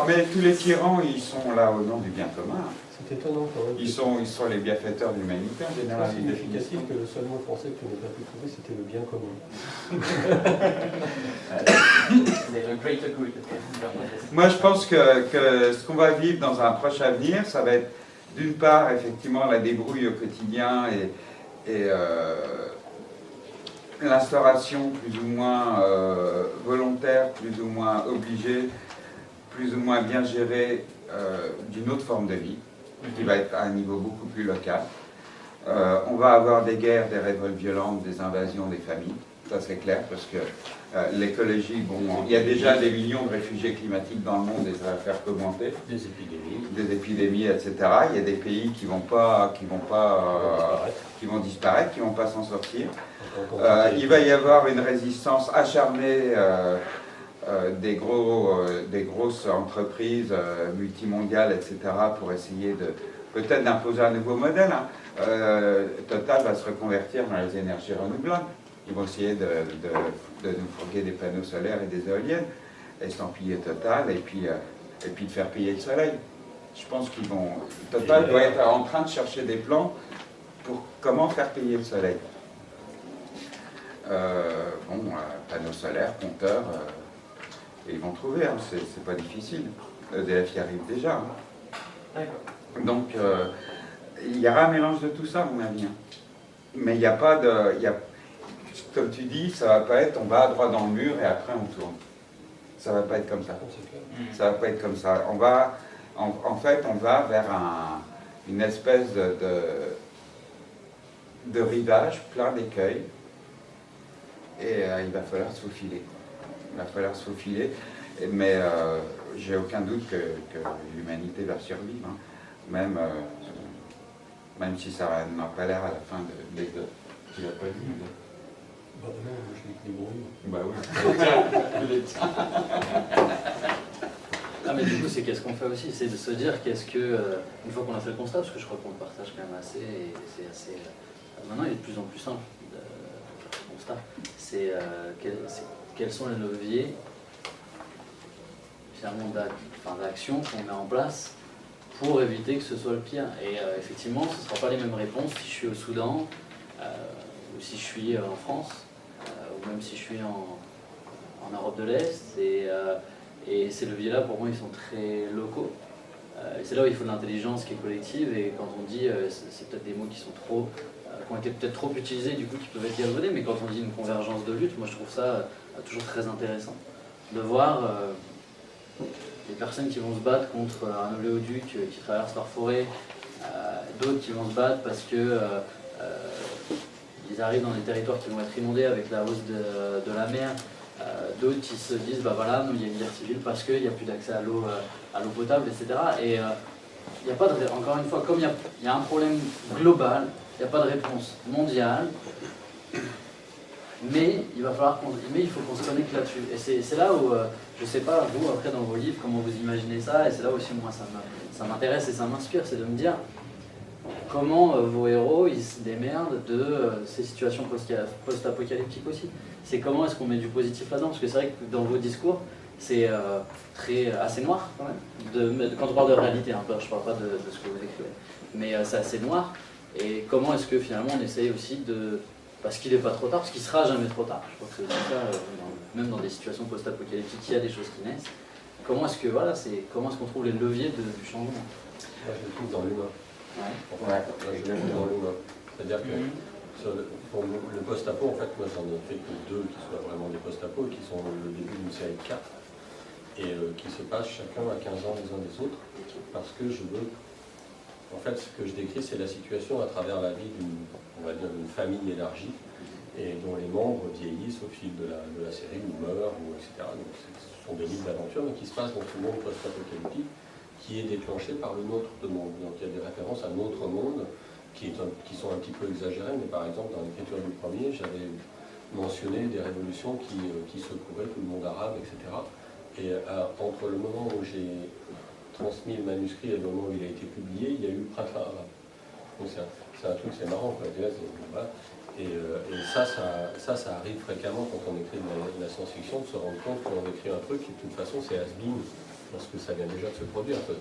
Mais tous les tyrans, ils sont là au nom du bien commun. C'est étonnant quand même. Ils sont les bienfaiteurs de l'humanité en général. C'est significatif que le seul mot français que tu n'as pas pu trouver, c'était le bien commun. C'est le greater good. Moi, je pense que ce qu'on va vivre dans un proche avenir, ça va être d'une part, effectivement, la débrouille au quotidien et l'instauration plus ou moins volontaire, plus ou moins obligée, plus ou moins bien gérée d'une autre forme de vie, qui va être à un niveau beaucoup plus local. On va avoir des guerres, des révoltes violentes, des invasions des familles, ça c'est clair, parce que l'écologie, bon, il y a déjà des millions de réfugiés climatiques dans le monde et ça va faire qu'augmenter. Des épidémies, etc. Il y a des pays qui vont disparaître, qui vont pas s'en sortir. Il va y avoir une résistance acharnée des grosses entreprises multimondiales, etc., pour essayer peut-être d'imposer un nouveau modèle. Hein. Total va se reconvertir dans les énergies renouvelables. Ils vont essayer de nous fourguer des panneaux solaires et des éoliennes, estampiller Total, et puis de faire payer le soleil. Je pense qu'ils vont... Total doit être en train de chercher des plans pour comment faire payer le soleil. Panneaux solaires, compteurs, ils vont trouver, hein, c'est pas difficile. EDF y arrive déjà. Hein. D'accord. Donc, il y aura un mélange de tout ça, à mon avis. Hein. Mais il n'y a pas de... comme tu dis, ça va pas être on va droit dans le mur et après on tourne. Ça va pas être comme ça. Ça va pas être comme ça. On va, en fait, on va vers une espèce de rivage plein d'écueils. Et il va falloir se faufiler. Il va falloir se faufiler. Mais j'ai aucun doute que l'humanité va survivre. Hein. Même si ça n'a pas l'air à la fin de l'exode. Tu l'as pas dit, mais... Bah non, je l'ai écrit brouillon. Bah oui. Ah mais du coup c'est qu'est-ce qu'on fait aussi, c'est de se dire qu'est-ce que, une fois qu'on a fait le constat, parce que je crois qu'on le partage quand même assez, et c'est assez, maintenant il est de plus en plus simple de faire ce constat, c'est quels sont les leviers finalement d'action qu'on met en place pour éviter que ce soit le pire. Et effectivement ce ne sera pas les mêmes réponses si je suis au Soudan, ou si je suis en France, ou même si je suis en Europe de l'Est. Et ces leviers-là, pour moi, ils sont très locaux. Et c'est là où il faut de l'intelligence qui est collective. Et quand on dit, c'est peut-être des mots qui sont qui ont été peut-être trop utilisés, du coup, qui peuvent être galvaudés, mais quand on dit une convergence de lutte, moi, je trouve ça toujours très intéressant de voir des personnes qui vont se battre contre un oléoduc qui traverse leur forêt, d'autres qui vont se battre parce que ils arrivent dans des territoires qui vont être inondés avec la hausse de la mer. D'autres qui se disent, bah voilà, il y a une guerre civile parce qu'il n'y a plus d'accès à l'eau potable, etc. Et il n'y a pas de, encore une fois, comme il y a un problème global, il n'y a pas de réponse mondiale, mais il faut qu'on se connecte là-dessus. Et c'est là où, je ne sais pas, vous, après dans vos livres, comment vous imaginez ça, et c'est là aussi, moi, ça m'intéresse et ça m'inspire, c'est de me dire comment vos héros, ils se démerdent de ces situations post-apocalyptiques aussi. C'est comment est-ce qu'on met du positif là-dedans, parce que c'est vrai que dans vos discours, c'est assez noir quand même, quand on parle de réalité, hein, je ne parle pas de ce que vous écrivez, mais c'est assez noir. Et comment est-ce que finalement on essaye aussi de... Parce qu'il n'est pas trop tard, parce qu'il ne sera jamais trop tard. Je crois que c'est ça, même dans des situations post-apocalyptiques, il y a des choses qui naissent. Comment est-ce qu'on trouve les leviers du changement? Moi, je le trouve dans l'humain. Ouais. Je le trouve dans l'humain. C'est-à-dire que pour le post-apo, en fait, moi j'en ai fait que 2 qui soient vraiment des post-apo, qui sont le début d'une série de 4, et qui se passent chacun à 15 ans les uns des autres, parce que je veux... En fait, ce que je décris, c'est la situation à travers la vie d'une famille élargie, et dont les membres vieillissent au fil de la série, ou meurent, etc. Donc ce sont des livres d'aventure, mais qui se passent dans ce monde post-apocalyptique, qui est déclenché par le nôtre de monde. Donc il y a des références à notre monde, qui sont un petit peu exagérées, mais par exemple, dans l'écriture du premier, j'avais mentionné des révolutions qui secouraient tout le monde arabe, etc. Et entre le moment où j'ai transmis le manuscrit et le moment où il a été publié, il y a eu le printemps arabe. Donc c'est un truc, c'est marrant, quoi. Et ça arrive fréquemment quand on écrit de la science-fiction, de se rendre compte qu'on écrit un truc et de toute façon c'est has-been, parce que ça vient déjà de se produire. Je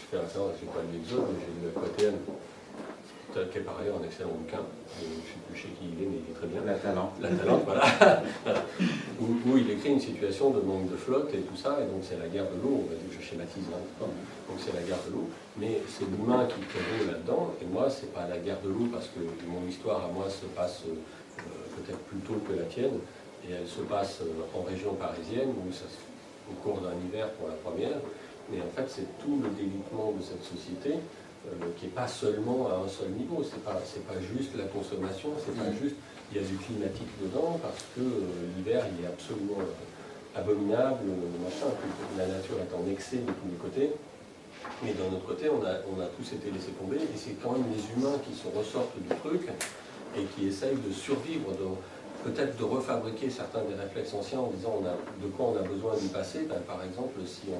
fais référence, je ne sais pas l'Exode, mais j'ai lu Aquaterne, qui est par ailleurs un excellent bouquin, je ne sais plus chez qui il est, mais il est très bien. La Talente, voilà. où il écrit une situation de manque de flotte et tout ça, et donc c'est la guerre de l'eau, on va dire, je schématise là, donc c'est la guerre de l'eau, mais c'est l'humain qui prévaut là-dedans, et moi c'est pas la guerre de l'eau parce que mon histoire à moi se passe peut-être plus tôt que la tienne, et elle se passe en région parisienne, au cours d'un hiver pour la première, mais en fait c'est tout le délitement de cette société, qui n'est pas seulement à un seul niveau, c'est pas juste la consommation, c'est pas juste, il y a du climatique dedans, parce que l'hiver il est absolument abominable, machin, la nature est en excès de tous les côtés, mais d'un autre côté on a tous été laissés tomber, et c'est quand même les humains qui se ressortent du truc, et qui essayent de survivre peut-être de refabriquer certains des réflexes anciens en disant de quoi on a besoin du passé. Ben, par exemple, si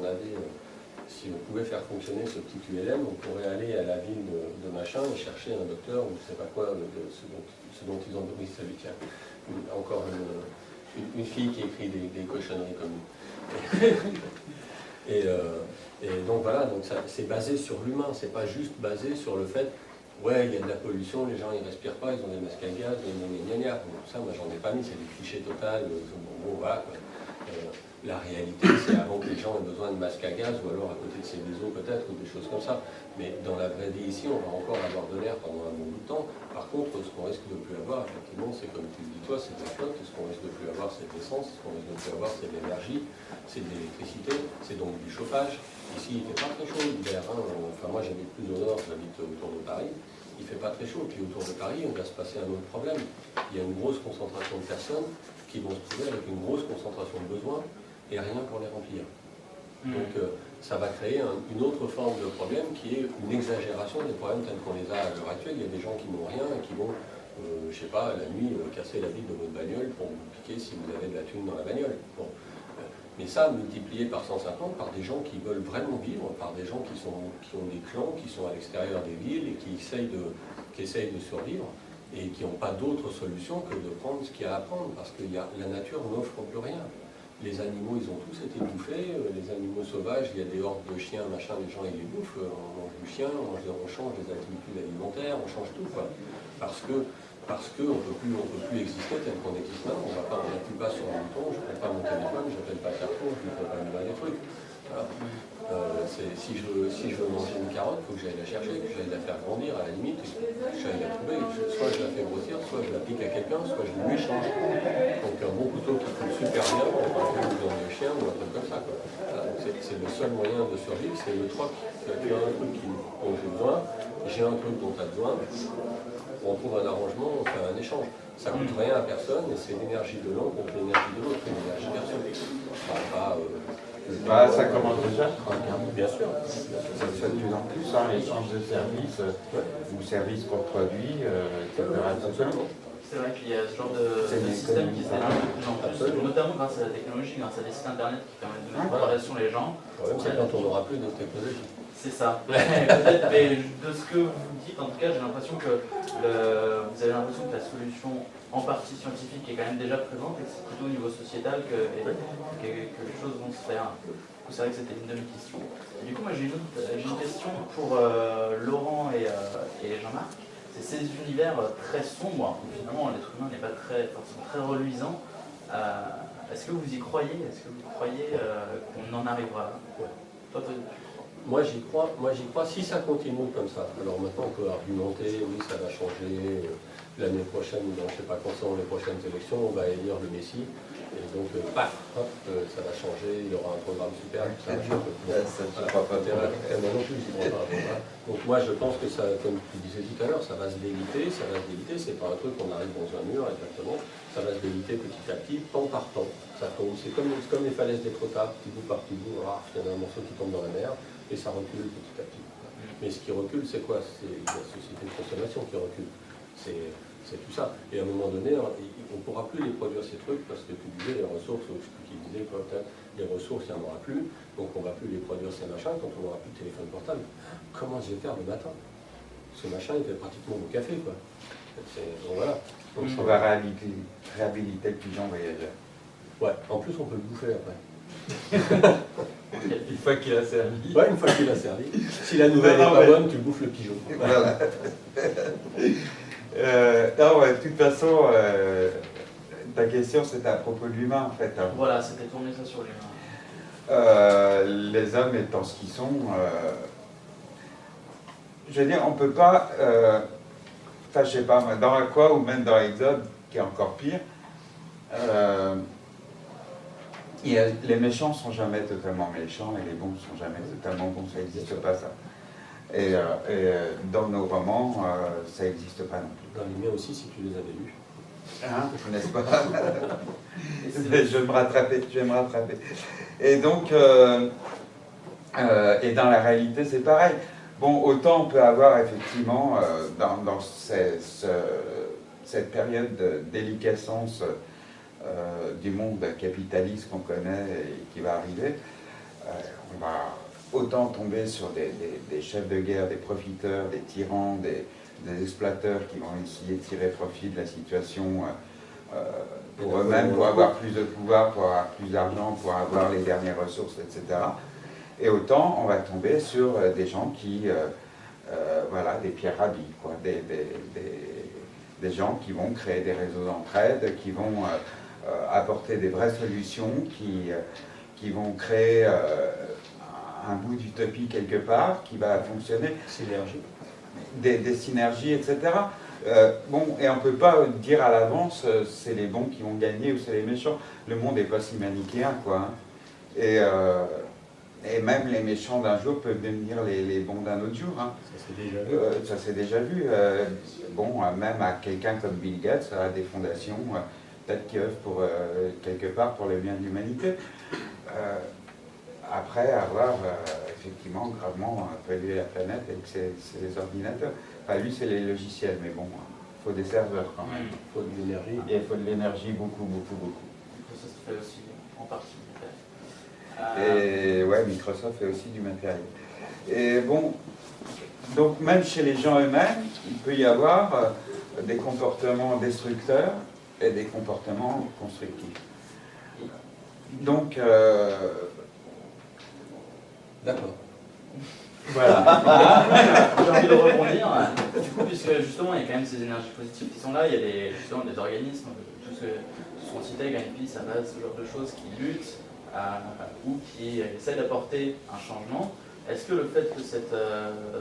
on pouvait faire fonctionner ce petit ULM, on pourrait aller à la ville de machin et chercher un docteur ou je ne sais pas quoi, ce dont ils ont besoin. Salut, tiens, encore une fille qui écrit des cochonneries comme nous. Et donc voilà, donc c'est basé sur l'humain, c'est pas juste basé sur le fait, ouais, il y a de la pollution, les gens ils respirent pas, ils ont des masques à gaz, bon, ça moi j'en ai pas mis, c'est des clichés total, bon voilà quoi. La réalité, c'est avant que les gens aient besoin de masques à gaz, ou alors à côté de ces maisons peut-être, ou des choses comme ça. Mais dans la vraie vie ici, on va encore avoir de l'air pendant un bon bout de temps. Par contre, ce qu'on risque de plus avoir, effectivement, c'est comme tu le dis toi, c'est de la flotte. Ce qu'on risque de plus avoir, c'est de l'essence. Ce qu'on risque de plus avoir, c'est de l'énergie, c'est de l'électricité, c'est donc du chauffage. Ici, il ne fait pas très chaud l'hiver. Hein. Enfin, moi, j'habite plus au nord, j'habite autour de Paris. Il ne fait pas très chaud. Puis autour de Paris, on va se passer un autre problème. Il y a une grosse concentration de personnes qui vont se trouver avec une grosse concentration de besoins et rien pour les remplir. Donc ça va créer une autre forme de problème qui est une exagération des problèmes tels qu'on les a à l'heure actuelle. Il y a des gens qui n'ont rien et qui vont, je sais pas, la nuit, casser la vitre de votre bagnole pour vous piquer si vous avez de la thune dans la bagnole. Bon. Mais ça, multiplié par 150, par des gens qui veulent vraiment vivre, par des gens qui ont des clans, qui sont à l'extérieur des villes et qui essayent de survivre et qui n'ont pas d'autre solution que de prendre ce qu'il y a à prendre parce que la nature n'offre plus rien. Les animaux, ils ont tous été bouffés, les animaux sauvages, il y a des hordes de chiens, machin, les gens ils les bouffent, on mange du chien, on change les habitudes alimentaires, on change tout, quoi. Parce qu'on ne peut plus exister tel qu'on existe maintenant, on n'appuie pas sur un bouton, je ne prends pas mon téléphone, je n'appelle pas Carrefour, je ne fais pas des trucs. Voilà. Si je veux manger une carotte, il faut que j'aille la chercher, que j'aille la faire grandir à la limite, que j'aille la trouver, soit je la fais grossir, soit je la pique à quelqu'un, soit je lui échange. Donc un bon couteau qui coule super bien, on va faire une viande de chien ou un truc comme ça. Voilà, c'est le seul moyen de survivre, c'est le troc. Tu as un truc dont j'ai besoin, j'ai un truc dont tu as besoin, on trouve un arrangement, on fait un échange. Ça ne coûte rien à personne et c'est l'énergie de l'un contre l'énergie de l'autre, l'énergie perso. Ça commence déjà. Bien sûr. Ça se fait de plus en plus, hein, l'échange de services, ou services pour produits, etc. C'est vrai qu'il y a ce genre de système qui se développe de plus en plus, notamment grâce à la technologie, grâce à des sites internet qui permettent de mettre en relation les gens. Le problème, c'est quand on n'aura plus de technologie. C'est ça. Peut-être, mais de ce que vous dites, en tout cas, j'ai l'impression que vous avez l'impression que la solution en partie scientifique est quand même déjà présente et que c'est plutôt au niveau sociétal que les choses vont se faire. C'est vrai que c'était une de mes questions. Et du coup, moi j'ai une question pour Laurent et Jean-Marc. C'est ces univers très sombres, où finalement l'être humain n'est pas forcément très reluisant. Est-ce que vous y croyez? Est-ce que vous croyez qu'on en arrivera là? Toi, Moi j'y crois si ça continue comme ça. Alors maintenant on peut argumenter, oui ça va changer, l'année prochaine, dans je ne sais pas quand sont les prochaines élections, on va élire le Messie, et donc paf, hop, ça va changer, il y aura un programme super, ça va changer. Ça ne crois pas moi non plus, j'y crois pas. Donc moi je pense que ça, comme tu disais tout à l'heure, ça va se déliter, c'est pas un truc qu'on arrive dans un mur exactement, ça va se déliter petit à petit, pan par pan, ça tombe, c'est comme les falaises d'Étretat, petit bout par petit bout, il y en a un morceau qui tombe dans la mer, et ça recule petit à petit. Mais ce qui recule, c'est quoi? C'est la société de consommation qui recule. C'est tout ça. Et à un moment donné, on ne pourra plus les produire ces trucs parce que tu disais les ressources, je sais plus qui disait quoi, les ressources, il n'y en aura plus, donc on ne va plus les produire ces machins quand on n'aura plus de téléphone portable. Comment je vais faire le matin? Ce machin, il fait pratiquement mon café, quoi. Donc voilà. Donc, on va réhabiliter le pigeon voyageur. Ouais, en plus on peut le bouffer après. Une fois qu'il a servi. Ouais, une fois qu'il a servi. Si la nouvelle n'est pas bonne, tu bouffes le pigeon. Voilà. Non, ouais, de toute façon, ta question c'était à propos de l'humain en fait. Hein. Voilà, c'était tourné ça sur l'humain. Les hommes étant ce qu'ils sont, je veux dire, on peut pas, je sais pas, dans Aqua ou même dans Exode, qui est encore pire, les méchants sont jamais totalement méchants et les bons sont jamais totalement bons, ça n'existe pas ça. Et dans nos romans, ça n'existe pas non plus. Dans les miens aussi, si tu les avais lus. Hein, n'est-ce pas? Je vais me rattraper. Et donc, et dans la réalité, c'est pareil. Bon, autant on peut avoir effectivement dans cette période de déliquescence du monde capitaliste qu'on connaît et qui va arriver, on va autant tomber sur des chefs de guerre, des profiteurs, des tyrans, des exploiteurs qui vont essayer de tirer profit de la situation pour eux-mêmes, pour avoir plus de pouvoir, pour avoir plus d'argent, pour avoir les dernières ressources, etc. Et autant on va tomber sur des gens qui, voilà, des Pierre Rabhi, quoi, des gens qui vont créer des réseaux d'entraide, qui vont apporter des vraies solutions, qui vont créer un bout d'utopie quelque part, qui va fonctionner. Synergie. Des synergies, etc. Bon, et on ne peut pas dire à l'avance c'est les bons qui vont gagner ou c'est les méchants. Le monde n'est pas si manichéen, quoi. Hein. Et même les méchants d'un jour peuvent devenir les bons d'un autre jour. Hein. Ça s'est déjà vu. Bon, même à quelqu'un comme Bill Gates, à des fondations, peut-être qui œuvrent pour, quelque part pour le bien de l'humanité. Après avoir effectivement gravement pollué la planète avec ses ordinateurs. Enfin, lui, c'est les logiciels, mais bon, il faut des serveurs quand même. Il faut de l'énergie. Et il faut de l'énergie, beaucoup. Ça se fait aussi en partie. Et ouais, Microsoft fait aussi du matériel. Et bon, donc même chez les gens eux-mêmes, il peut y avoir des comportements destructeurs et des comportements constructifs. Donc, D'accord. Voilà. J'ai envie de rebondir. Du coup, puisque justement, il y a quand même ces énergies positives qui sont là, il y a justement des organismes, tout ce qu'on citait, Greenpeace, à base, ce genre de choses qui luttent ou qui essaient d'apporter un changement. Est-ce que le fait que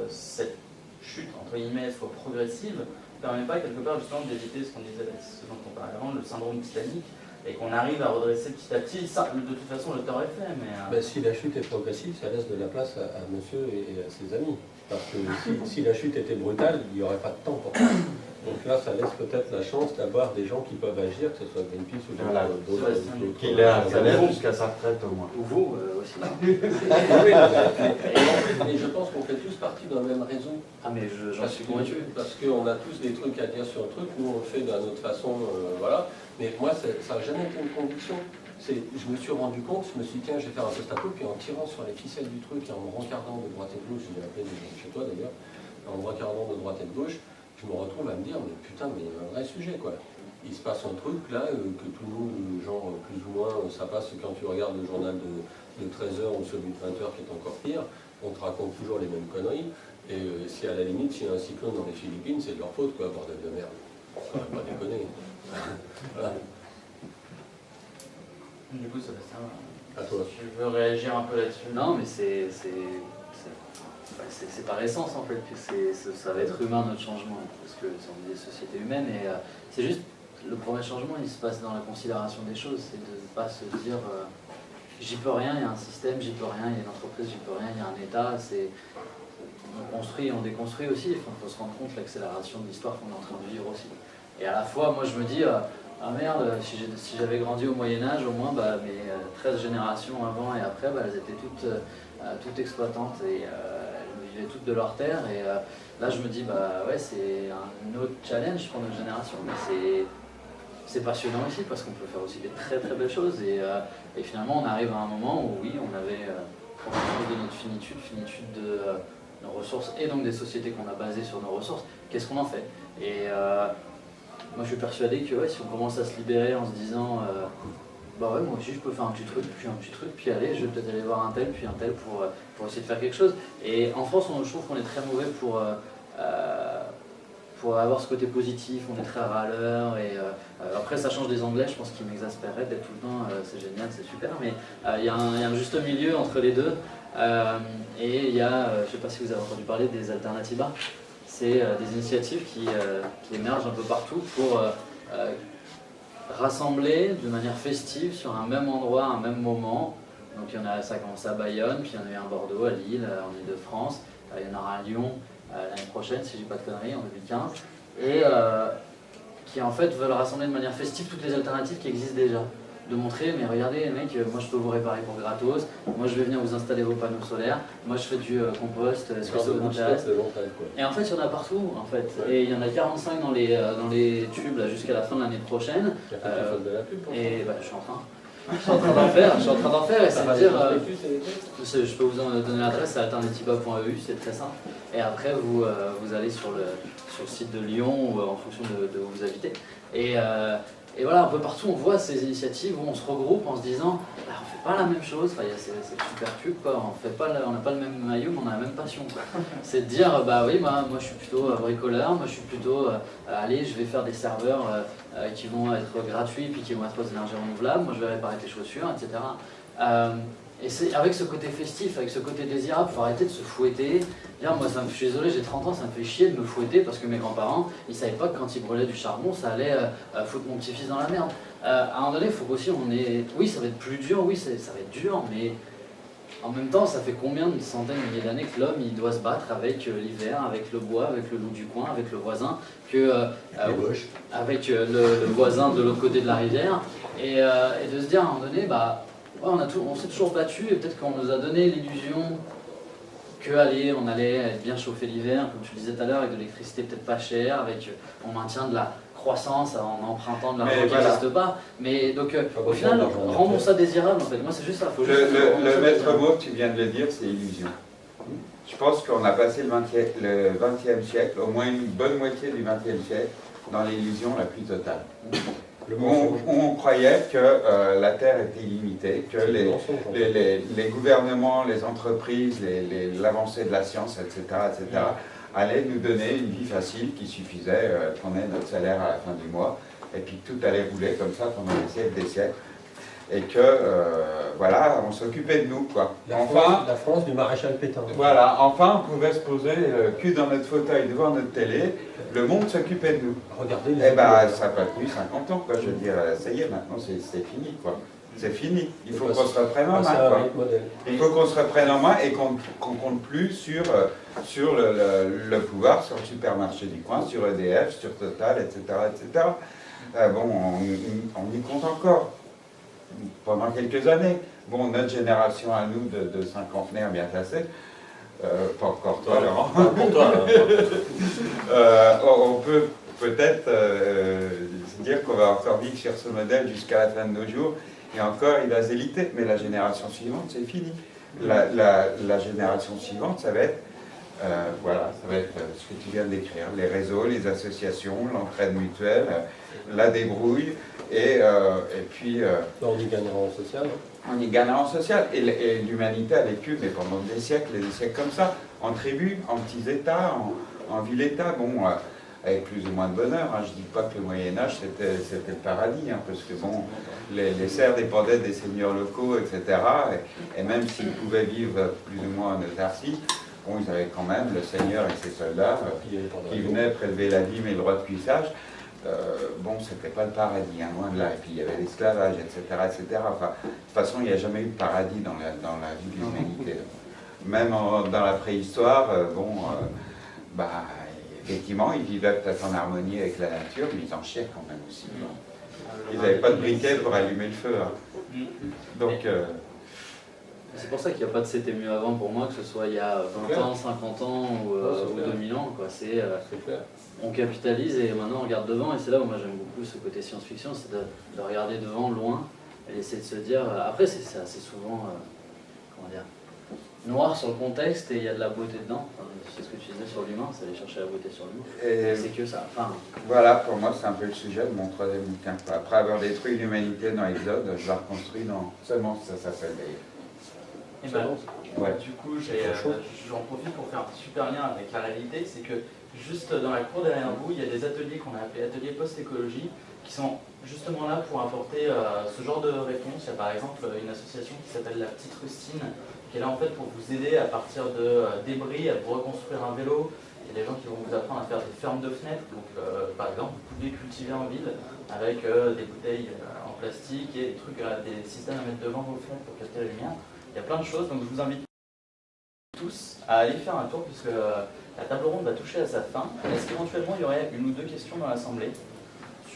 cette chute, entre guillemets, soit progressive, ne permet pas quelque part justement d'éviter ce qu'on disait, ce dont on parlait avant, le syndrome Titanic, et qu'on arrive à redresser petit à petit? Ça, de toute façon, le tort est fait, mais... Ben, si la chute est progressive, ça laisse de la place à monsieur et à ses amis. Parce que si la chute était brutale, il n'y aurait pas de temps pour ça. Donc là, ça laisse peut-être la chance d'avoir des gens qui peuvent agir, que ce soit Greenpeace ou d'autres. Qu'il ait un salaire jusqu'à sa retraite au moins. Ou vous aussi. Et je pense qu'on fait tous partie d'un même réseau. Ah mais j'en suis convaincu. Parce qu'on a tous des trucs à dire sur le truc, nous on le fait d'une autre façon, voilà. Mais moi, ça n'a jamais été une conviction. Je me suis rendu compte, je me suis dit, tiens, je vais faire un post-apo, puis en tirant sur les ficelles du truc et en me rencardant de droite et de gauche, je l'ai appelé chez toi d'ailleurs, en me rencardant de droite et de gauche, je me retrouve à me dire, mais putain, mais il y a un vrai sujet, quoi. Il se passe un truc là, que tout le monde, genre plus ou moins, ça passe quand tu regardes le journal de 13h ou celui de 20h qui est encore pire, on te raconte toujours les mêmes conneries, et si à la limite, s'il y a un cyclone dans les Philippines, c'est de leur faute, quoi, bordel de merde. Ça va pas déconner. Voilà. Du coup, Sébastien, tu veux réagir un peu là-dessus? Non, mais c'est par essence en fait que ça va être humain notre changement, parce que c'est des sociétés humaines et c'est juste le premier changement il se passe dans la considération des choses, c'est de ne pas se dire j'y peux rien, il y a un système, j'y peux rien, il y a une entreprise, j'y peux rien, il y a un État, on construit, on déconstruit aussi, il faut se rendre compte de l'accélération de l'histoire qu'on est en train de vivre aussi. Et à la fois moi je me dis ah merde, si j'avais grandi au Moyen-Âge, au moins mes 13 générations avant et après, elles étaient toutes exploitantes et elles vivaient toutes de leur terre. Et là, je me dis, ouais, c'est un autre challenge pour notre génération, mais c'est passionnant aussi parce qu'on peut faire aussi des très très belles choses. Et finalement, on arrive à un moment où, oui, on avait conscience de notre finitude de nos ressources et donc des sociétés qu'on a basées sur nos ressources. Qu'est-ce qu'on en fait? Et moi je suis persuadé que ouais, si on commence à se libérer en se disant bah ouais moi aussi je peux faire un petit truc, puis allez je vais peut-être aller voir un tel, puis un tel pour essayer de faire quelque chose. Et en France je trouve qu'on est très mauvais pour avoir ce côté positif, on est très râleur et après ça change des Anglais, je pense qu'ils m'exaspérerait d'être tout le temps c'est génial, c'est super, mais il y a un juste milieu entre les deux et il y a, je sais pas si vous avez entendu parler des Alternatiba. C'est des initiatives qui émergent un peu partout pour rassembler de manière festive sur un même endroit, un même moment. Donc ça a commencé à Bayonne, puis il y en a eu un à Bordeaux, à Lille, en Ile-de-France. Il y en aura à Lyon l'année prochaine, si je dis pas de conneries, en 2015. Et qui en fait veulent rassembler de manière festive toutes les alternatives qui existent déjà. de montrer, mais regardez les mecs, moi je peux vous réparer pour gratos, moi je vais venir vous installer vos panneaux solaires, moi je fais du compost, est-ce que ça vous intéresse? Et en fait, il y en a partout, en fait. Et il y en a 45 dans les tubes là, jusqu'à la fin de l'année prochaine. Et bah, je suis en train. Je suis en train d'en faire, et c'est de dire, je peux vous en donner l'adresse, c'est alternatiba.eu, c'est très simple. Et après, vous allez sur le site de Lyon ou en fonction de où vous habitez. Et voilà, un peu partout, on voit ces initiatives où on se regroupe en se disant, bah, on fait pas la même chose, enfin, il y a ces super tubes, quoi. On n'a pas le même maillot, mais on a la même passion. C'est de dire, bah oui, moi je suis plutôt bricoleur, moi je suis plutôt, allez, je vais faire des serveurs qui vont être gratuits puis qui vont être aux énergies renouvelables, moi je vais réparer tes chaussures, etc. Et c'est avec ce côté festif, avec ce côté désirable, il faut arrêter de se fouetter. Moi, je suis désolé, j'ai 30 ans, ça me fait chier de me fouetter parce que mes grands-parents, ils ne savaient pas que quand ils brûlaient du charbon, ça allait foutre mon petit-fils dans la merde. À un moment donné, il faut qu'aussi oui, ça va être plus dur, oui, ça va être dur, mais en même temps, ça fait combien de centaines de milliers d'années que l'homme il doit se battre avec l'hiver, avec le bois, avec le loup du coin, avec le voisin, avec le voisin de l'autre côté de la rivière, et de se dire à un moment donné, bah, ouais, on s'est toujours battu, et peut-être qu'on nous a donné l'illusion on allait être bien chauffé l'hiver, comme tu le disais tout à l'heure, avec de l'électricité peut-être pas chère, on maintient de la croissance en empruntant de l'argent qui n'existe pas. Mais donc, au final, rendons ça désirable en fait. Moi, c'est juste ça. Le maître mot, tu viens de le dire, c'est illusion. Je pense qu'on a passé le 20e siècle, au moins une bonne moitié du 20e siècle, dans l'illusion la plus totale. On croyait que la Terre était illimitée, que les gouvernements, les entreprises, l'avancée de la science, etc., allaient nous donner une vie facile qui suffisait qu'on ait notre salaire à la fin du mois, et puis tout allait rouler comme ça pendant des siècles. Et que, voilà, on s'occupait de nous, quoi. La France du maréchal Pétain. Voilà, enfin, on pouvait se poser le cul dans notre fauteuil devant notre télé, le monde s'occupait de nous. Regardez Eh ben, ça n'a pas tenu 50 ans, quoi, je veux dire, ça y est, maintenant c'est fini, quoi. C'est fini, il faut qu'on se reprenne en main, quoi. Il faut qu'on se reprenne en main et qu'on ne compte plus sur le pouvoir, sur le supermarché du coin, sur EDF, sur Total, etc., etc. Bon, on y compte encore. Pendant quelques années. Bon, notre génération à nous de cinquantenaires bien placés, pas encore toi, Laurent. Pour toi, on peut peut-être se dire qu'on va encore vivre sur ce modèle jusqu'à la fin de nos jours, et encore il va zéliter, mais la génération suivante, c'est fini. La génération suivante, ça va être, voilà, ça va être ce que tu viens de décrire, les réseaux, les associations, l'entraide mutuelle, la débrouille, et puis... on y gagnera en social. On y gagnera en social. Et l'humanité a vécu, mais pendant des siècles comme ça, en tribus, en petits États, en villes-États, bon, avec plus ou moins de bonheur. Hein. Je ne dis pas que le Moyen-Âge, c'était le paradis, hein, parce que bon, les serfs dépendaient des seigneurs locaux, etc. Et même s'ils pouvaient vivre plus ou moins en autarcie, bon, ils avaient quand même le seigneur et ses soldats qui venaient prélever la dîme et le droit de cuissage. Bon, c'était pas le paradis, hein, loin de là. Et puis il y avait l'esclavage, etc., etc. Enfin, de toute façon, il n'y a jamais eu de paradis dans la vie de l'humanité. Même dans la préhistoire, bah, effectivement, ils vivaient peut-être en harmonie avec la nature, mais ils en chiaient quand même aussi. Ils n'avaient pas de briquet pour allumer le feu. Hein. Donc... c'est pour ça qu'il n'y a pas de c'était mieux avant pour moi, que ce soit il y a 20 ans, 50 ans ou 2000 ans. On capitalise et maintenant on regarde devant, et c'est là où moi j'aime beaucoup ce côté science-fiction, c'est de regarder devant, loin, et essayer de se dire... Après c'est assez souvent, comment dire, noir sur le contexte et il y a de la beauté dedans. Enfin, c'est ce que tu disais sur l'humain, c'est aller chercher la beauté sur l'humain. C'est que ça. Enfin, voilà, pour moi c'est un peu le sujet de mon troisième bouquin. Après avoir détruit l'humanité dans Exode, je la reconstruis dans... Seulement ça s'appelle d'ailleurs. Et ben, du coup, j'en profite pour faire un super lien avec la réalité, c'est que juste dans la cour derrière vous, il y a des ateliers qu'on a appelés ateliers post-écologie, qui sont justement là pour apporter ce genre de réponse. Il y a par exemple une association qui s'appelle La Petite Rustine, qui est là en fait pour vous aider à partir de débris, à vous reconstruire un vélo. Il y a des gens qui vont vous apprendre à faire des fermes de fenêtres, donc par exemple vous pouvez cultiver en ville avec des bouteilles en plastique et des trucs, des systèmes à mettre devant vos fenêtres pour capter la lumière. Il y a plein de choses, donc je vous invite tous à aller faire un tour, puisque la table ronde va toucher à sa fin. Est-ce qu'éventuellement il y aurait une ou deux questions dans l'Assemblée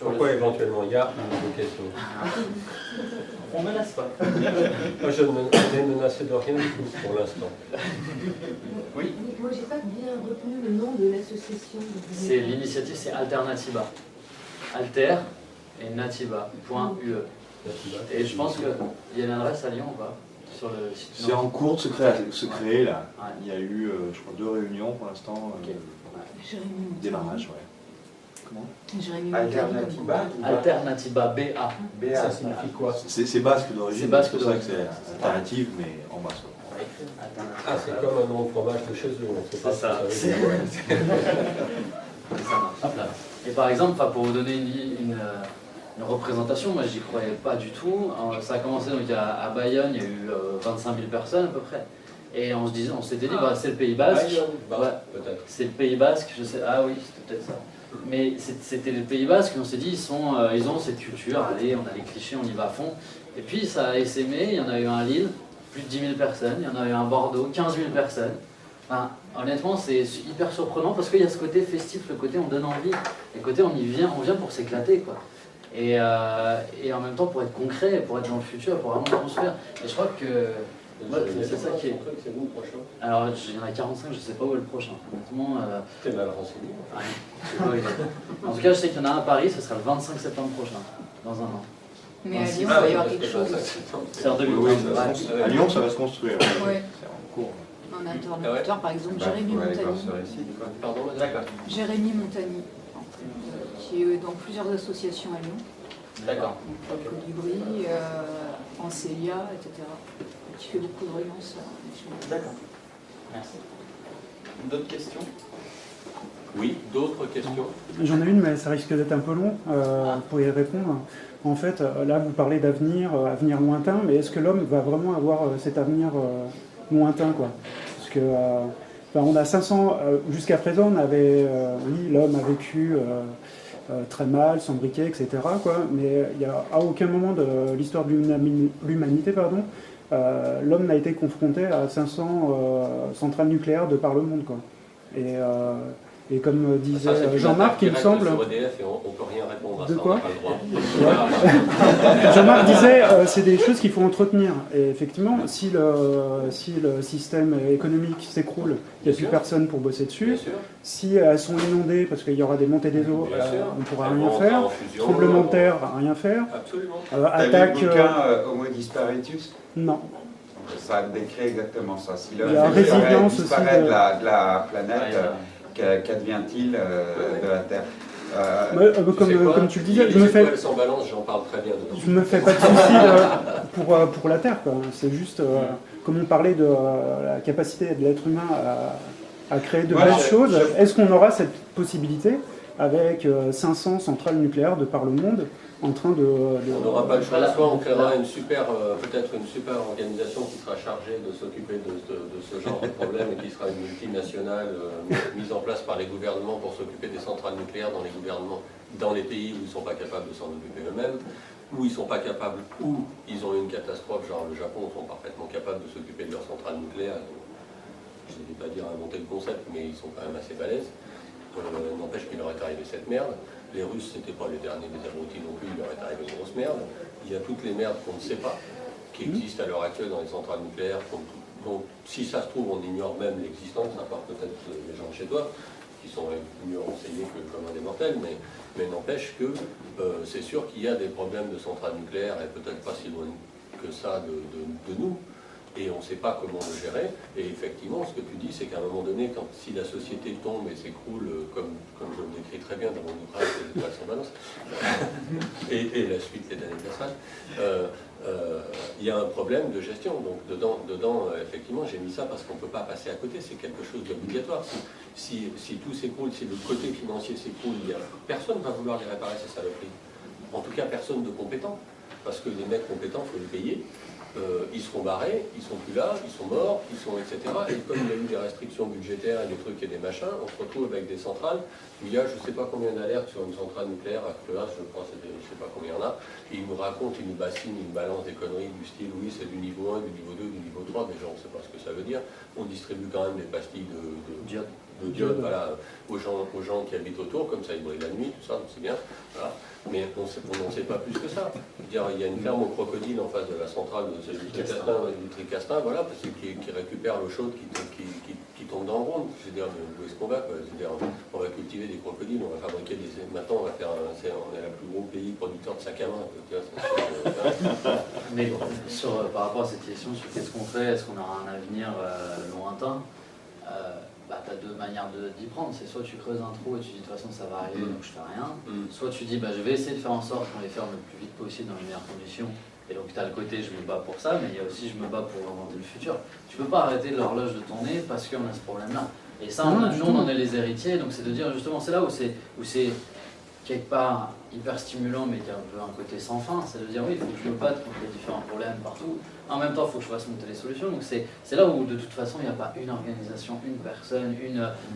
Pourquoi éventuellement il y a une question? On menace pas. Moi, je n'ai menacé de rien du tout pour l'instant. Oui. Moi, j'ai pas bien retenu le nom de l'association. C'est l'initiative, c'est Alternatiba. Alter et Natiba.ue. Et je pense qu'il y a une adresse à Lyon ou pas sur le site. C'est en cours de se créer là. Ouais. Il y a eu, je crois, 2 réunions pour l'instant. Ok. Jérémy Montagny. Démarrage, ouais. Comment? Jérémy Montagny. Alternativa. Alternatiba, BA. Ça signifie quoi? C'est basque d'origine. C'est basque pour ça que d'origine. c'est alternative, mais en basque. Ah, c'est comme un nom de fromage de chez eux. On sait pas C'est ça. ce que ça veut dire. Ça marche. Hop là. Et par exemple, pour vous donner une représentation, moi j'y croyais pas du tout. Alors, ça a commencé donc à Bayonne, il y a eu 25 000 personnes à peu près. Et on s'était dit, bah, c'est le Pays Basque. Bah, Ouais. peut-être. C'est le Pays Basque, je sais. Ah oui, c'était peut-être ça. Mais c'était le Pays Basque, on s'est dit, ils ont cette culture, allez, on a les clichés, on y va à fond. Et puis ça a essaimé, il y en a eu un à Lille, plus de 10 000 personnes, il y en a eu un à Bordeaux, 15 000 personnes. Enfin, honnêtement, c'est hyper surprenant parce qu'il y a ce côté festif, le côté on donne envie, le côté on vient pour s'éclater, quoi. Et en même temps pour être concret, pour être dans le futur, pour vraiment construire. Et je crois que ouais, c'est ça qui est. C'est vous le prochain? Alors il y en a 45, je sais pas où est le prochain. Honnêtement, T'es mal renseigné. ouais, je sais pas où il est. En tout cas, je sais qu'il y en a un à Paris, ce sera le 25 septembre prochain, dans un an. Mais à Lyon, il Ah va y oui, avoir parce quelque que chose. C'est en 2020. Oui, Ouais. à Lyon, ça va se construire. Ouais. C'est en cours. Un interlocuteur, par exemple, Jérémy Faut aller voir Montagny. sur les sites, quoi. Pardon, D'accord. Jérémy Montagny, qui est dans plusieurs associations à Lyon. D'accord. Donc, Colibri, Ancélia, etc. Qui fait beaucoup de réunions sur D'accord. Merci. D'autres questions? Oui, d'autres questions? J'en ai une, mais ça risque d'être un peu long pour y répondre. En fait, là, vous parlez d'avenir, avenir lointain, mais est-ce que l'homme va vraiment avoir cet avenir lointain, quoi? Parce que, on a 500, jusqu'à présent, on avait, oui, l'homme a vécu très mal, sans briquet, etc., quoi, mais il n'y a à aucun moment de l'histoire de l'humanité, pardon, l'homme n'a été confronté à 500 centrales nucléaires de par le monde, quoi. Et comme disait Ça, c'est Jean-Marc, il me semble... Sur EDF et on ne peut rien répondre à De ça, quoi? on n'a pas le droit. Jean-Marc disait c'est des choses qu'il faut entretenir. Et effectivement, si le système économique s'écroule, il n'y a plus personne pour bosser dessus. Bien sûr. Si elles sont inondées parce qu'il y aura des montées des eaux, Bien sûr. on ne pourra Elles rien vont entrer faire. en fusion, Tremblement de terre, rien faire. Absolument. T'as Attaque... lu le bouquin Homo Disparitus? non. Ça décrit exactement ça. Si Il y a résilience aussi disparaît de- de la planète, Ouais, qu'advient-il de la Terre? Comme tu le disais, Les je me fais... étoiles sans balance, j'en parle très bien dedans. Je me fais pas de soucis pour la Terre, quoi. C'est juste, comme on parlait de la capacité de l'être humain à créer de Moi, belles je- choses, est-ce qu'on aura cette possibilité avec 500 centrales nucléaires de par le monde en train de... On n'aura pas le choix, Voilà. soit on créera peut-être une super organisation qui sera chargée de s'occuper de ce genre de problème et qui sera une multinationale mise en place par les gouvernements pour s'occuper des centrales nucléaires dans les gouvernements, dans les pays où ils ne sont pas capables de s'en occuper eux-mêmes, où ils ne sont pas capables, où ils ont eu une catastrophe, genre le Japon sont parfaitement capables de s'occuper de leurs centrales nucléaires. Je ne vais pas dire inventer le concept, mais ils sont quand même assez balèzes. N'empêche qu'il leur est arrivé cette merde. Les Russes, c'était pas les derniers des abrutis non plus, il leur est arrivé une grosse merde. Il y a toutes les merdes qu'on ne sait pas, qui existent à l'heure actuelle dans les centrales nucléaires, dont si ça se trouve, on ignore même l'existence, à part peut-être les gens de chez toi, qui sont mieux renseignés que le commun des mortels, mais n'empêche que c'est sûr qu'il y a des problèmes de centrales nucléaires, et peut-être pas si loin que ça de nous. Et on ne sait pas comment le gérer. Et effectivement, ce que tu dis, c'est qu'à un moment donné, si la société tombe et s'écroule, comme je le décris très bien dans mon ouvrage Les étoiles sans balance, et la suite est anniversaire, il y a un problème de gestion. Donc dedans effectivement, j'ai mis ça parce qu'on ne peut pas passer à côté. C'est quelque chose d'obligatoire. Si tout s'écroule, si le côté financier s'écroule, personne ne va vouloir les réparer, ces saloperies. En tout cas, personne de compétent. Parce que les mecs compétents, il faut les payer. Ils seront barrés, ils sont plus là, ils sont morts, etc. Et comme il y a eu des restrictions budgétaires et des trucs et des machins, on se retrouve avec des centrales où il y a je ne sais pas combien d'alertes sur une centrale nucléaire, à Creuse, je crois, je ne sais pas combien il y en a, et ils nous racontent, ils nous bassinent, ils nous balancent des conneries du style oui c'est du niveau 1, du niveau 2, du niveau 3, déjà on ne sait pas ce que ça veut dire. On distribue quand même des pastilles de de diode, voilà, aux gens qui habitent autour, comme ça ils brillent la nuit, tout ça, c'est bien. Voilà. Mais on n'en sait pas plus que ça. Je veux dire, il y a une ferme au crocodile en face de la centrale du Tricastin, voilà, parce qui récupère l'eau chaude qui tombe dans le Rhône. Je veux dire, où est-ce qu'on va, quoi? Je veux dire, on va cultiver des crocodiles, on va fabriquer des... Maintenant, on est le plus gros pays producteur de sacs à main. Mais par rapport à cette question sur qu'est-ce qu'on fait, est-ce qu'on aura un avenir lointain, tu as deux manières d'y prendre. C'est soit tu creuses un trou et tu dis de toute façon ça va arriver donc je fais rien, soit tu dis je vais essayer de faire en sorte qu'on les ferme le plus vite possible dans les meilleures conditions. Et donc tu as le côté je me bats pour ça, mais il y a aussi je me bats pour inventer le futur. Tu peux pas arrêter l'horloge de tourner parce qu'on a ce problème-là. Et ça, nous on en est les héritiers, donc c'est de dire justement, c'est là où c'est quelque part hyper stimulant mais qui a un peu un côté sans fin, c'est de dire oui, il faut que je me batte contre les différents problèmes partout, en même temps il faut que je fasse monter les solutions, donc c'est là où de toute façon il n'y a pas une organisation, une personne,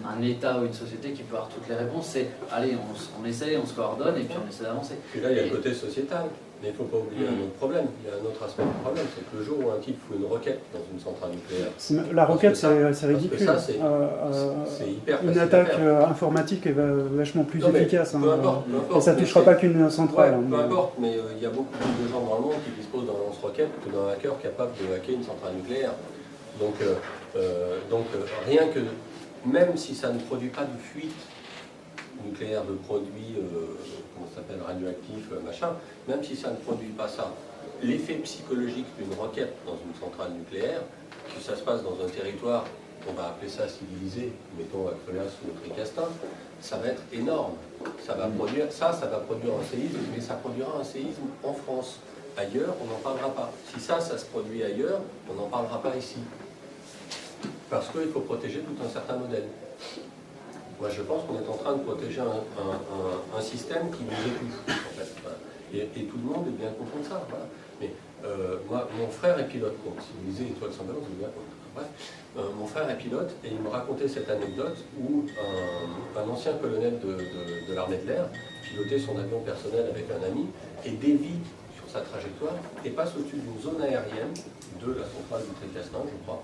un état ou une société qui peut avoir toutes les réponses, c'est allez on essaye, on se coordonne et puis on essaie d'avancer. Puis là il y a le côté sociétal, mais il ne faut pas oublier un autre problème, il y a un autre aspect du problème, c'est que le jour où un type fout une roquette dans une centrale nucléaire... La roquette c'est ridicule. Ça, c'est hyper une facile attaque à faire. informatique est vachement plus Non, efficace. peu importe, et ça ne touchera pas qu'une centrale. Ouais, peu importe, mais il y a beaucoup plus de gens dans le monde qui disposent d'un lance-roquette que d'un hacker capable de hacker une centrale nucléaire. Donc rien que, même si ça ne produit pas de fuite nucléaire, de produits, comment ça s'appelle, radioactifs, machin, même si ça ne produit pas ça, l'effet psychologique d'une roquette dans une centrale nucléaire, que ça se passe dans un territoire, on va appeler ça civilisé, mettons à Crelas ou au Tricastin, ça va être énorme. Ça va produire un séisme, mais ça produira un séisme en France. Ailleurs, on n'en parlera pas. Si ça se produit ailleurs, on n'en parlera pas ici. Parce qu'il faut protéger tout un certain modèle. Moi, je pense qu'on est en train de protéger un système qui nous étouffe, en fait. Voilà. Et tout le monde est bien conscient de ça. Voilà. Mais moi, mon frère est pilote, donc si vous lisez Étoile sans ballon, vous bien compte. Bref, mon frère est pilote et il me racontait cette anecdote où un ancien colonel de l'armée de l'air pilotait son avion personnel avec un ami et dévie sur sa trajectoire et passe au-dessus d'une zone aérienne de la centrale du Tricastin, je crois.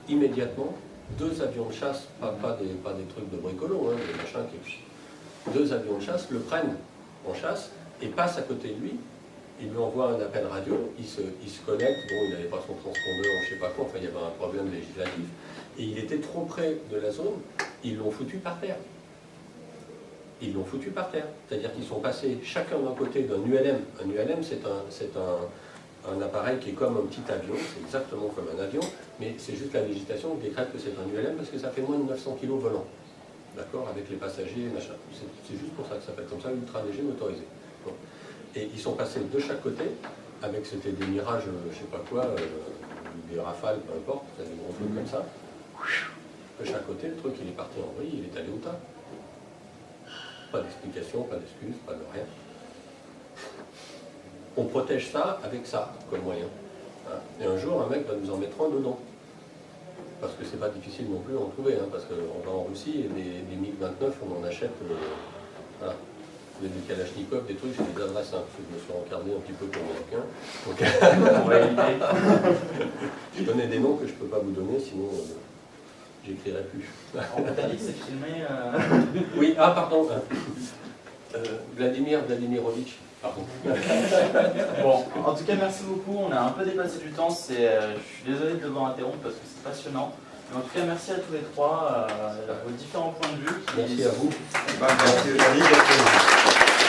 Immédiatement, deux avions de chasse, pas des trucs de bricolo, hein, des machins deux avions de chasse le prennent en chasse et passent à côté de lui. Il lui envoie un appel radio, il se connecte, bon, il n'avait pas son transpondeur, je ne sais pas quoi, enfin il y avait un problème législatif, et il était trop près de la zone, ils l'ont foutu par terre. Ils l'ont foutu par terre, c'est-à-dire qu'ils sont passés chacun d'un côté d'un ULM. Un ULM, c'est un appareil qui est comme un petit avion, c'est exactement comme un avion, mais c'est juste la législation qui décrète que c'est un ULM parce que ça fait moins de 900 kg volant, d'accord, avec les passagers, machin. C'est juste pour ça que ça s'appelle comme ça, ultra léger motorisé. Bon. Et ils sont passés de chaque côté, avec c'était des mirages, je sais pas quoi, des rafales, peu importe, des gros trucs comme ça. De chaque côté, le truc il est parti en vrille, il est allé au tas. Pas d'explication, pas d'excuse, pas de rien. On protège ça avec ça, comme moyen. Hein. Et un jour, un mec va nous en mettre un dedans. Parce que c'est pas difficile non plus à en trouver, hein, parce qu'on va en Russie et des MiG-29, on en achète. Voilà. Des Kalachnikov, des trucs, j'ai des adresses, hein, parce que je me suis incarné un petit peu comme américain. Donc, on va éviter. Je connais des noms que je ne peux pas vous donner, sinon j'écrirai plus. T'as dit que c'est filmé Oui, pardon. Vladimirovitch, pardon. Bon, en tout cas, merci beaucoup. On a un peu dépassé du temps. Je suis désolé de devoir interrompre parce que c'est passionnant. Mais en tout cas, merci à tous les trois, vos différents points de vue. Merci à vous. Merci.